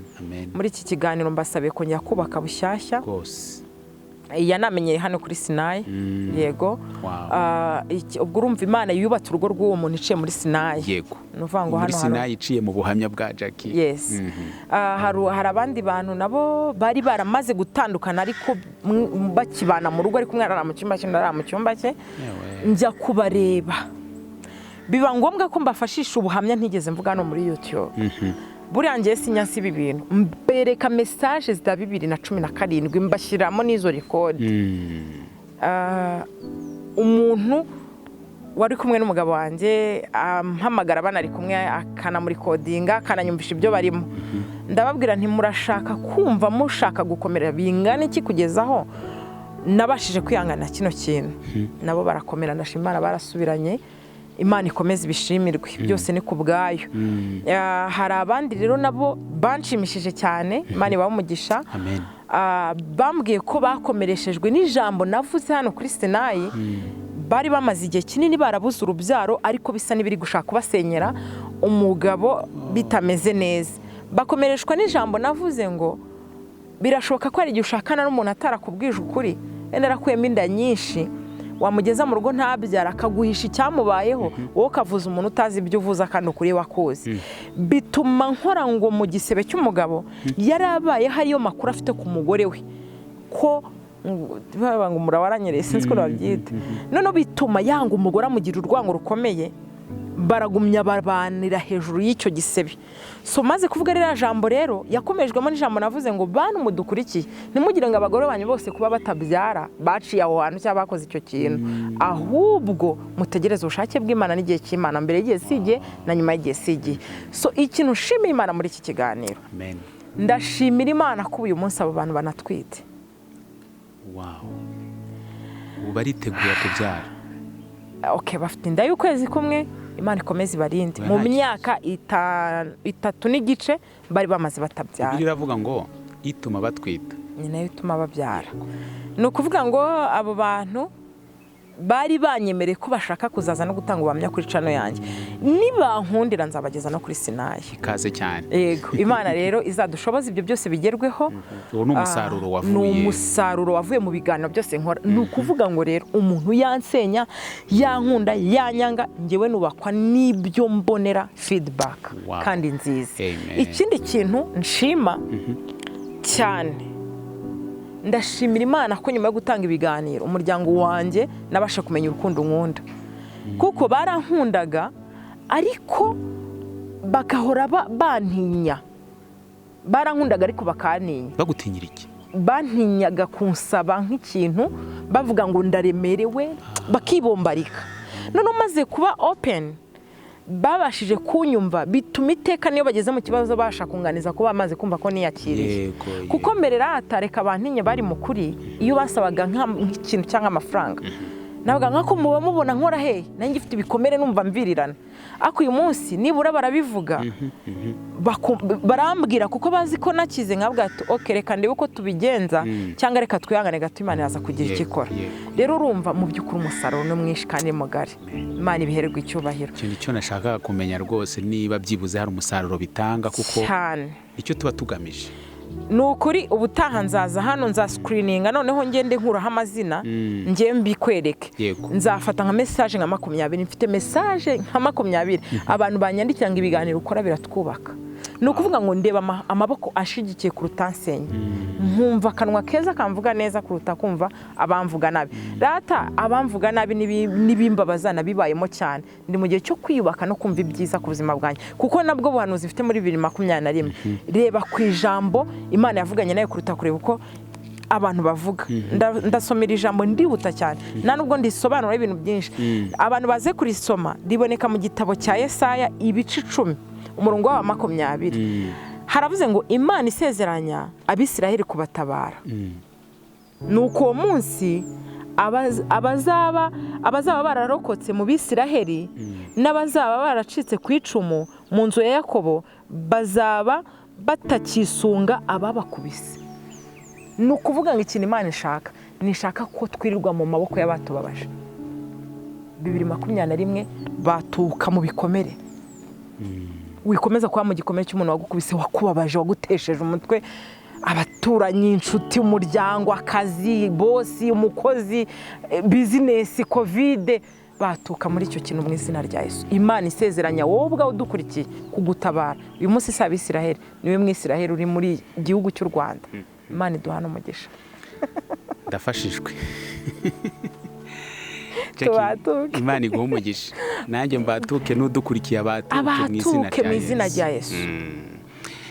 Muri iki kiganiro mbasabe kongera kubaka bushyashya. Yanamenyeye hano kuri SINAI, yego. Ubwo urumva Imana yubatse urugo rw'uwo muntu iciye muri SINAI, yego, nuvuga ngo hano SINAI iciye mu buhamya bwa Jack. Yes. Hari abandi bantu nabo bari baramaze gutandukana ariko bakibana mu rugo, ariko umwe arara mu cyumba cye ndara mu cyumba cye, njya kubareba, biba ngombwa ko mbafashisha ubuhamya ntigeze mvuga no muri YouTube. Buriya ngiye sinyasiba ibintu, mbereka message za 2017 mbashyiramo n'izo record. Umuntu wari kumwe n'umugabo wanjye ampamagara banari kumwe, akanamurikodinga, akananyumvisha ibyo barimo. Ndababwira nti murashaka kumva, mushaka gukomera bingana iki kugezaho nabashije kwihangana kino kintu. Nabo barakomera, ndashima Imana, barasubiranye. Imana ikomeze ibishimirwe, byose ni ku bwayo. Hari abandi rero nabo banshimishije cyane, Imana ibahe umugisha. Bambwiye ko bakomereshejwe n'ijambo navuze hano kuri SINAI. Bari bamaze igihe kinini barabuze urubyaro, ariko bisa n'ibiri gushaka kubasenyera umugabo bitameze neza. Bakomereshwa n'ijambo navuze ngo birashoboka ko ari igihe ushakana n'umuntu atarakubwije ukuri, enda arakuyemo inda nyinshi, wamugeza mu rugo ntabyara, akaguhisha icyamubayeho, wowe ukavuza umuntu utazi ibyo uvuza kandi ukuri wakoze. Bituma nkora ngo mu gisebe cy'umugabo yarabaye hariyo makuru afite ku mugore we ko baba ngo murawaranyereye, sinzi ko babyita. None bituma yanga umugore amugira urwango rukomeye, baragumya babanira hejuru y'icyo gisebe. So maze kuvuga rero jambo rero yakomejwemo n'ijambo navuze ngo bantu mudukurikiye, nimugire ngo abagore banyu bose kuba batabyara baciye aho hantu cyangwa bakoze icyo kintu, ahubwo mutegereze ubushake bw'Imana n'igihe cy'Imana, mbere y'igihe sigiye na nyuma y'igihe sigiye. So ikintu nshimira Imana muri iki kiganiro, ndashimira Imana ko uyu munsi abo bantu banatwite. Ubu baritegura kubyara. Okay, bafite inda y'ukwezi kumwe, Imana ikomeze ibarinde. Mu myaka 3 n'igice bari bamaze batabyara. Biravuga ngo ituma batwita, ni nayo ituma babyara. Ni ukuvuga ngo abo bantu bari banyemereye ko bashaka kuzaza no gutanga ubuhamya kuri channel yanjye. Niba nkundira nzabageza no kuri SINAI. Ikaze cyane. Yego, Imana rero izadushoboza ibyo byose bigerweho. Uwo ni umusaruro wavuye. Ni umusaruro wavuye mu biganiro byose nkora. Ni ukuvuga ngo rero umuntu yansenya, yankunda, yanyanga, ngewe nubakwa n'ibyo mbonera feedback kandi nziza. Ikindi kintu nshima cyane ndashimira Imana ko nyuma yo gutanga ibiganiro umuryango wanjye nabasha kumenya urukundo nkunda kuko barankundaga ariko bagahora bantinya, barankundaga ariko bakantinya. Bagutinyira iki? Bantinyaga kunsaba nk'ikintu bavuga ngo ndaremerewe, bakibombarika. None maze kuba open babashije kunyumva, bituma iteka niyo bageze mu kibazo basha kunganiza kuba bamaze kumva ko niyakiriye. Kuko mbere ratareka abantinye bari mu kuri, iyo basabaga nk'ikintu cyangwa amafaranga navuga nkako muba mubona nkora he nanjye ifite ibikomere numva mvirirana. Ako uyu munsi nibura barabivuga barambwira kuko bazi ko nakize nkabwa ati okay reka ndebe uko tubigenza cyangwa reka twihangane gato Imana yaza kugira icyo ikora. Rero urumva mu by'ukuri umusaruro no mwinshi kandi mugari. Imana ibihererwa icyubahiro. Ikintu cyo nashaka kumenya rwose niba byibuze hari umusaruro bitanga kuko cyane icyo tuba tugamije. Nukuri ubutaha nzaza hano nza screeninga noneho ngende nkuraho amazina ngiye mbikwereke. Nzafata nka message nka 20, mfite message nka 20 abantu banyandikira ngo ibiganiro ukora biratwubaka. Nukuvuga ngo ndeba amaboko ashigikiye kuruta nsenya, nkumva kanwa keza kamvuga neza kuruta kumva abamvuga nabi. Rata abamvuga nabi nibimbabazana bibayemo cyane, ndi mu gihe cyo kwiyubaka no kumva ibyiza ku buzima bwanjye kuko nabwo buhanuzi mfite muri 2021. Reba ku ijambo Imana yavuganye nayo kuruta kureba uko abantu bavuga. Ndasomera ijambo ndihuta cyane na nubwo ndisobanura ibintu byinshi. Abantu baze kurisoma riboneka mu gitabo cya Yesaya ibice 10 umurongo wa 20. Haravuze ngo Imana isezeranya Abisiraheli kubatabara. Nuko uwo munsi abazaba bararokotse mu Bisiraheli n'abazaba baracitse ku icumu mu nzu ya Yakobo bazaba batakisunga ababakubise. Nukuvuga ngo ikintu Imana ishaka nishaka ko twirirwa mu maboko y'abatubabaje. 2021 batuka mu bikomere. Wikomeza kwa mu gikomere cy'umuntu wagukubise, wakubabaje, wagutesheje umutwe, abaturanyi, inshuti, umuryango, akazi, bosi, umukozi, business, covid, batuka muri icyo kintu mu izina rya Yesu. Imana isezeranya wowe ubwawe udukurikiye kugutabara. Uyu munsi si Abisiraheli, niwe Mwisiraheli uri muri gihugu cy'u Rwanda. Imana iduhana umugisha. Ndafashijwe. Imana iguha umugisha. Nanjye mbatuke n'udukurikiye abatuke mu izina rya Yesu.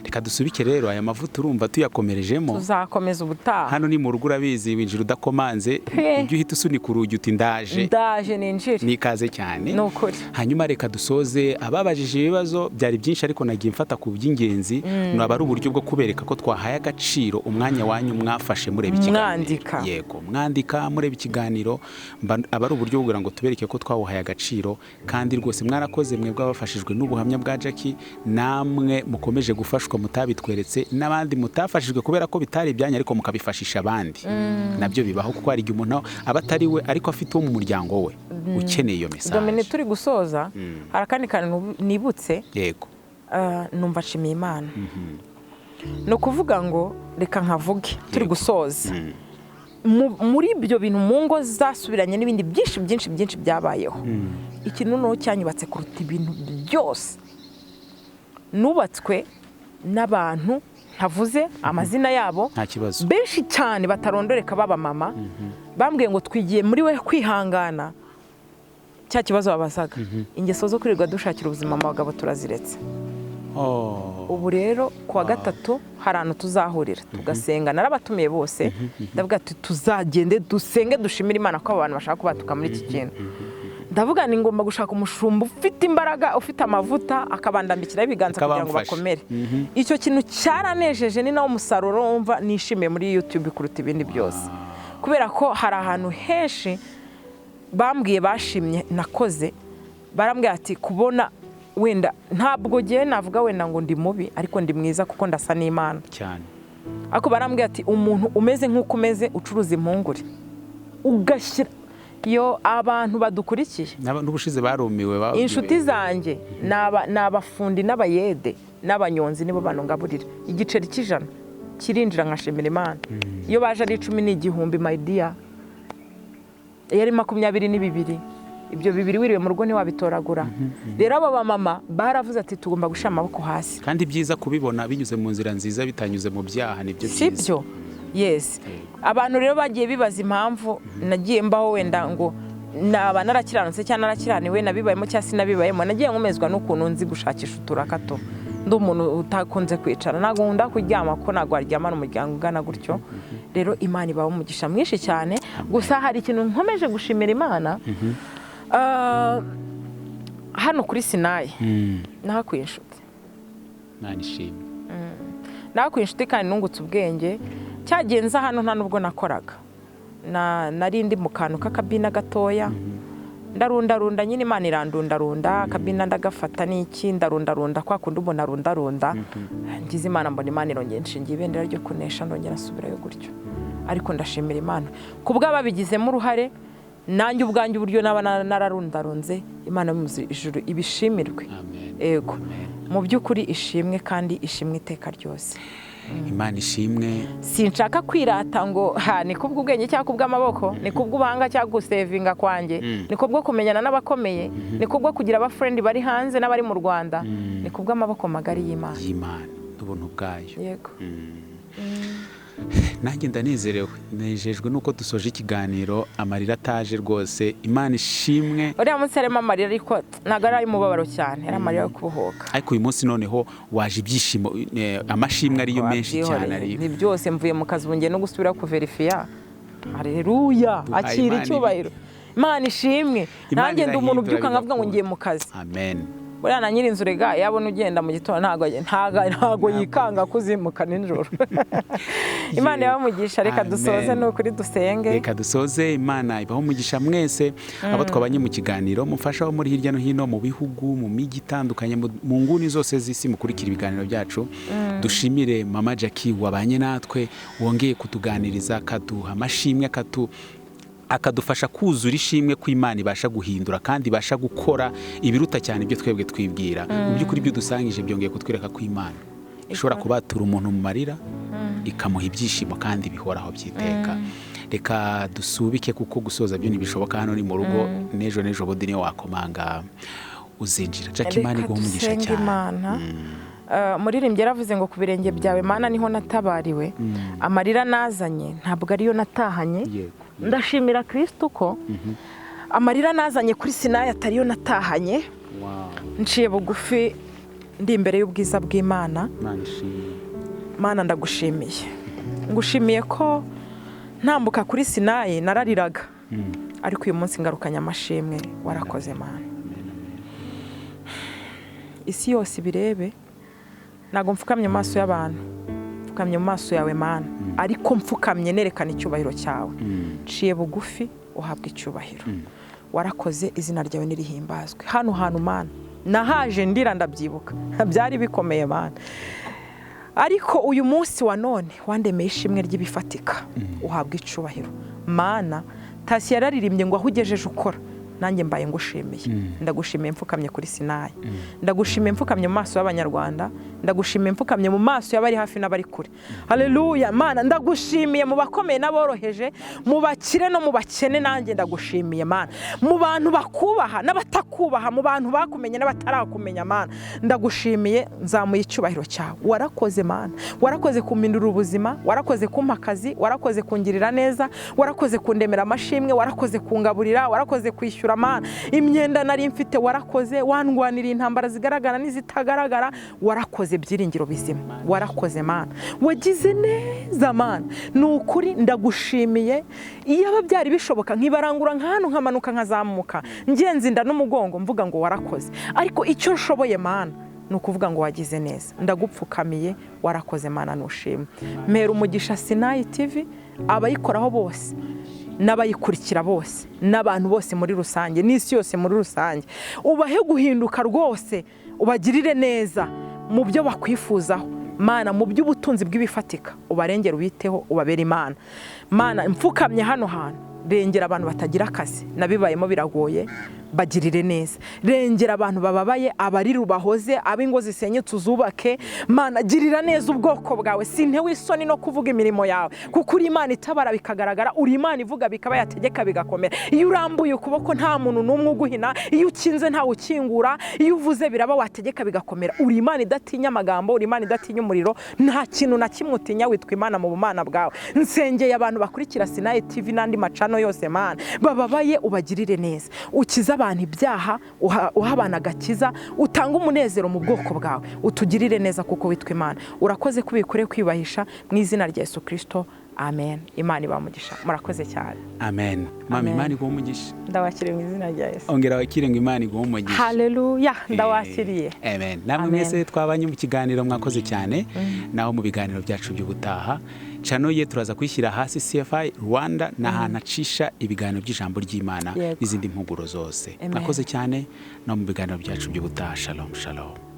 Reka dusubike rero aya mavuta urumva tuyakomerejemo. Tuzakomeza ubutaha. Hano ni mu rugo urabizi winjira udakomanze ibyo uhita usunika urugi uti ndaje ninjire. Ni ikaze cyane. Nukuri. Hanyuma reka dusoze ababajije ibibazo byari byinshi ariko nagiye mfata ku by'ingenzi naba ari uburyo bwo kubereka ko twahaye agaciro umwanya wanyu mwafashe mureba ikiganiro. Yego mwandika mureba ikiganiro aba ari uburyo bwo ngo tubereke ko twawuhaye agaciro kandi rwose mwarakoze mwebwe abafashijwe n'ubuhamya bwa Jackie, namwe mukomeje gufashwa mutabitweretse n'abandi mutafashijwe kubera ko bitari ibyanyu ariko mukabifashisha abandi. Nabyo bibaho kuko hari igihe umuntu aba atari we ariko afite uwo mu muryango we ukeneye iyo message. Domine turi gusoza harakandi kantu nibutse. Yego. Numva nshimiye Imana. No kuvuga ngo reka nkavuge turi gusoza. Muri ibyo bintu mu ngo zasubiranye n'ibindi byinshi byabayeho. Ikintu no cyanyubatse kuruta ibintu byose. Nubatswe n'abantu ntavuze amazina yabo benshi cyane batarondoreka baba mama bambwiye ngo twigiye muri we kwihangana cya kibazo babazaga. Ingeso zo kwirirwa dushakira ubuzima mu bagabo turaziretse. Ubu rero kuwa gatatu hari ahantu tuzahurira tugasenga, narabatumiye bose ndavuga ati tuzagende dusenge dushimira Imana ko abantu bashaka kubatuka muri iki kintu. Ndavuga ni ngomba gushaka umushumba ufite imbaraga, ufite amavuta, akabandambikira ibiganza kugira ngo bakomere. Icyo kintu cyaranejeje ni nawo umusaruro wumva nishimiye muri YouTube kuruta ibindi byose. Kubera ko hari ahantu henshi bambwiye bashimye nakoze, barambwiye ati kubona wenda ntabwo giye navuga wenda ngo ndi mubi ariko ndi mwiza kuko ndasa n'Imana cyane. Ako barambwiye ati umuntu umeze nk'uko umeze ucuruza impungure ugashyira yo abantu badukurikiye n'ubushize barumiwe inshuti zanjye n'abafundi n'abayede n'abanyonzi nibo banongaburira igiceri cy'ijana kirinjira nkashimira Imana. Iyo baje ari 10 n'igihumbi my dear, yari 22 ibyo bibiri wiriwe mu rugo ntiwabitoragura. Rero aba mama baravuze ati tugomba gushira amaboko hasi kandi byiza kubibona binyuze mu nzira nziza bitanyuze mu byaha nibyo byiza. Sibyo yes abantu rero bagiye bibaza impamvu nagiye mbaho wenda ngo naba narakiranutse cyangwa narakiraniwe nabibayemo cyangwa sinabibayemo nagiye nkomezwa n'ukuntu nzi gushakisha uturakato ndi umuntu utakunze kwicara nagunda kuryama ko nagwa aryamana umuryango ugana gutyo rero Imana ibaho umugisha mwinshi cyane gusa hari ikintu nkomeje gushimira Imana hano kuri SINAI nahakuye inshuti nanishimye nahakuye inshuti kandi nungutse ubwenge cyagenza hano nta nubwo nakoraga nari ndi mu kantu k'akabina gatoya ndarundarunda nyine Imana irandundarunda akabina ndagafata n'iki ndarundarunda kwa kundi umuntu arundarunda ngize Imana mbona Imana irongera inshingiye ibendera ryo kunesha ndongera asubirayo gutyo ariko ndashimira Imana kubw'ababigizemo uruhare nanjye ubwanjye uburyo naba nararundarunze Imana mu ijuru ibishimirwe yego mu by'ukuri ishimwe kandi ishimwe iteka ryose Imana ishimwe sinshaka kwirata ngo ni kubw'ubwenge cyangwa kubw'amaboko ni kubw'ubanga cyangwa gusevinga kwanjye ni kubwo kumenyana n'abakomeye ni kubwo kugira abafrendi bari hanze n'abari mu Rwanda ni kubw'amaboko magari y'Imana ubuntu bwayo yego nanjye ndanezerewe nejejwe nuko dusoje ikiganiro amarira ataje rwose Imana ishimwe uriya munsi harimo amarira ariko ntabwo ari ay'umubabaro cyane ari amarira yo kubohoka ariko uyu munsi noneho waje ibyishimo amashimwe ariyo menshi cyane ari ni byose mvuye mu kazi bungiye no gusubira kuverifiya haleluya akira icyubahiro Imana ishimwe nanjye ndi umuntu ubyuka nkavuga ngo ngiye mu kazi amen buriya na nyirinzu rega yabona ugenda mu gitondo ntago yikanga kuzimuka nijoro Imana yabamugisha reka dusoze n'ukuri dusenge reka dusoze Imana ibaho umugisha mwese abo twabanye mu kiganiro mufasha bo muri hirya no hino mu bihugu mu migi itandukanye mu nguni zose z'isi mukurikira ibiganiro byacu dushimire mama Jackie wabanye natwe wongeye kutuganiriza akaduha amashimwe akadufasha kuzura ishimwe ko Imana ibasha guhindura kandi ibasha gukora ibiruta cyane ibyo twebwe twibwira mu by'ukuri ibyo dusangije byongeye kutwereka ko Imana ishobora kubatura umuntu mu marira ikamuha ibyishimo kandi bihoraho byiteka reka dusubike kuko gusoza byo ntibishoboka hano ni mu rugo n'ejo bundi niyo wakomanga uzinjira Jackie Imana iguha umugisha cyane muririmbyi yaravuze ngo ku birenge byawe Mana niho natabariwe amarira nazanye ntabwo ariyo natahanye ndashimira Kristo ko amarira nazanye kuri SINAI atariyo natahanye nciye bugufi ndi imbere y'ubwiza bw'Imana Mana ndagushimiye ngushimiye ko ntambuka kuri SINAI narariraga ariko uyu munsi ngarukanye amashimwe warakoze Mana isi yose birebe ntago mfukamye mu maso y'abantu mfukamye mu maso yawe Mana ariko mfukamye nerekana icyubahiro cyawe nciye bugufi uhabwa icyubahiro warakoze izina ryawe nirihimbazwe hano hantu Mana nahaje ndira ndabyibuka byari bikomeye Mana ariko uyu munsi wa none wandemeye ishimwe ry'ibifatika uhabwa icyubahiro Mana tasi yararirimbye ngo ahugejeje ukora nanjye mbaye ngushimiye ndagushimiye mfukamye kuri SINAI ndagushimiye mfukamye mu maso y'abanyarwanda ndagushimiye mfukamye mu maso y'abari hafi n'abari kure haleluya Mana ndagushimiye mu bakomeye n'aboroheje mu bakire no mu bakene nanjye ndagushimiye Mana mu bantu bakubaha n'abatakubaha mu bantu bakumenye n'abatarakumenya Mana ndagushimiye nzamuye icyubahiro cyawe warakoze Mana warakoze kumpindura ubuzima warakoze kumpa akazi warakoze kungirira neza warakoze kundemera amashimwe warakoze kungaburira warakoze kwishyura Mana imyenda nari mfite warakoze wandwanira intambara zigaragara n'izitagaragara warakoze byiringiro bizima warakoze Mana wagize neza Mana nukuri ndagushimiye iyo ababyari bishoboka nkibarangura nk'ahantu nkamanuka nkazamuka ngenzinda n'umugongo mvuga ngo warakoze ariko icyo nshoboye Mana nukuvuga ngo wagize neza ndagupfukamiye warakoze Mana nushimwe mpera umugisha SINAI TV abayikoraho bose n'abayikurikira bose n'abantu bose muri rusange n'isi yose muri rusange ubahe guhinduka rwose ubagirire neza mu byo bakwifuzaho Mana mu by'ubutunzi bw'ibifatika ubarengera ubiteho ubabera Imana Mana mfukamye hano hantu rengera abantu batagira akazi nabibayemo biragoye bagirire neza. Rengera abantu bababaye, abari rubahoze, ab'ingo zisenye tuzubake. Mana girira neza ubwoko bwawe, sintewe isoni no kuvuga imirimo yawe, kuko uri Imana itabara bikagaragara, uri Imana ivuga bikaba, yategeka bigakomera. Iyo urambuye ukuboko nta muntu n'umwe uguhina, iyo ukinze nta ukingura, iyo uvuze biraba, wategeka bigakomera. Uri Imana idatinya amagambo, uri Imana idatinya umuriro, nta kintu na kimwe utinya, witwa Imana mu bumana bwawe. Nsengeye abantu bakurikira SINAI TV n'andi macano yose Mana, bababaye ubagirire neza, ukiza abantu ibyaha, uha abantu agakiza, utanga umunezero mu bwoko bwawe, utugirire neza kuko witwa Imana. Urakoze kubikure kwibahisha mu izina rya Yesu Kristo, amen. Imana ibamugisha, murakoze cyane. Amen. Mama, Imana iguhe umugisha. Ndawakiriye mu izina rya Yesu. Ongera wakire ngo Imana iguhe umugisha. Haleluya, ndawakiriye. Amen. Namwe mwese twabanye mu kiganiro, mwakoze cyane. Naho mu biganiro byacu by'ubutaha, channel ye turaza kwishyira hasi CFI Rwanda, n'ahantu acisha ibiganiro by'ijambo ry'Imana n'izindi mpuguro zose. Mwakoze cyane. No mu biganiro byacu by'ubutaha. Shalom, shalom.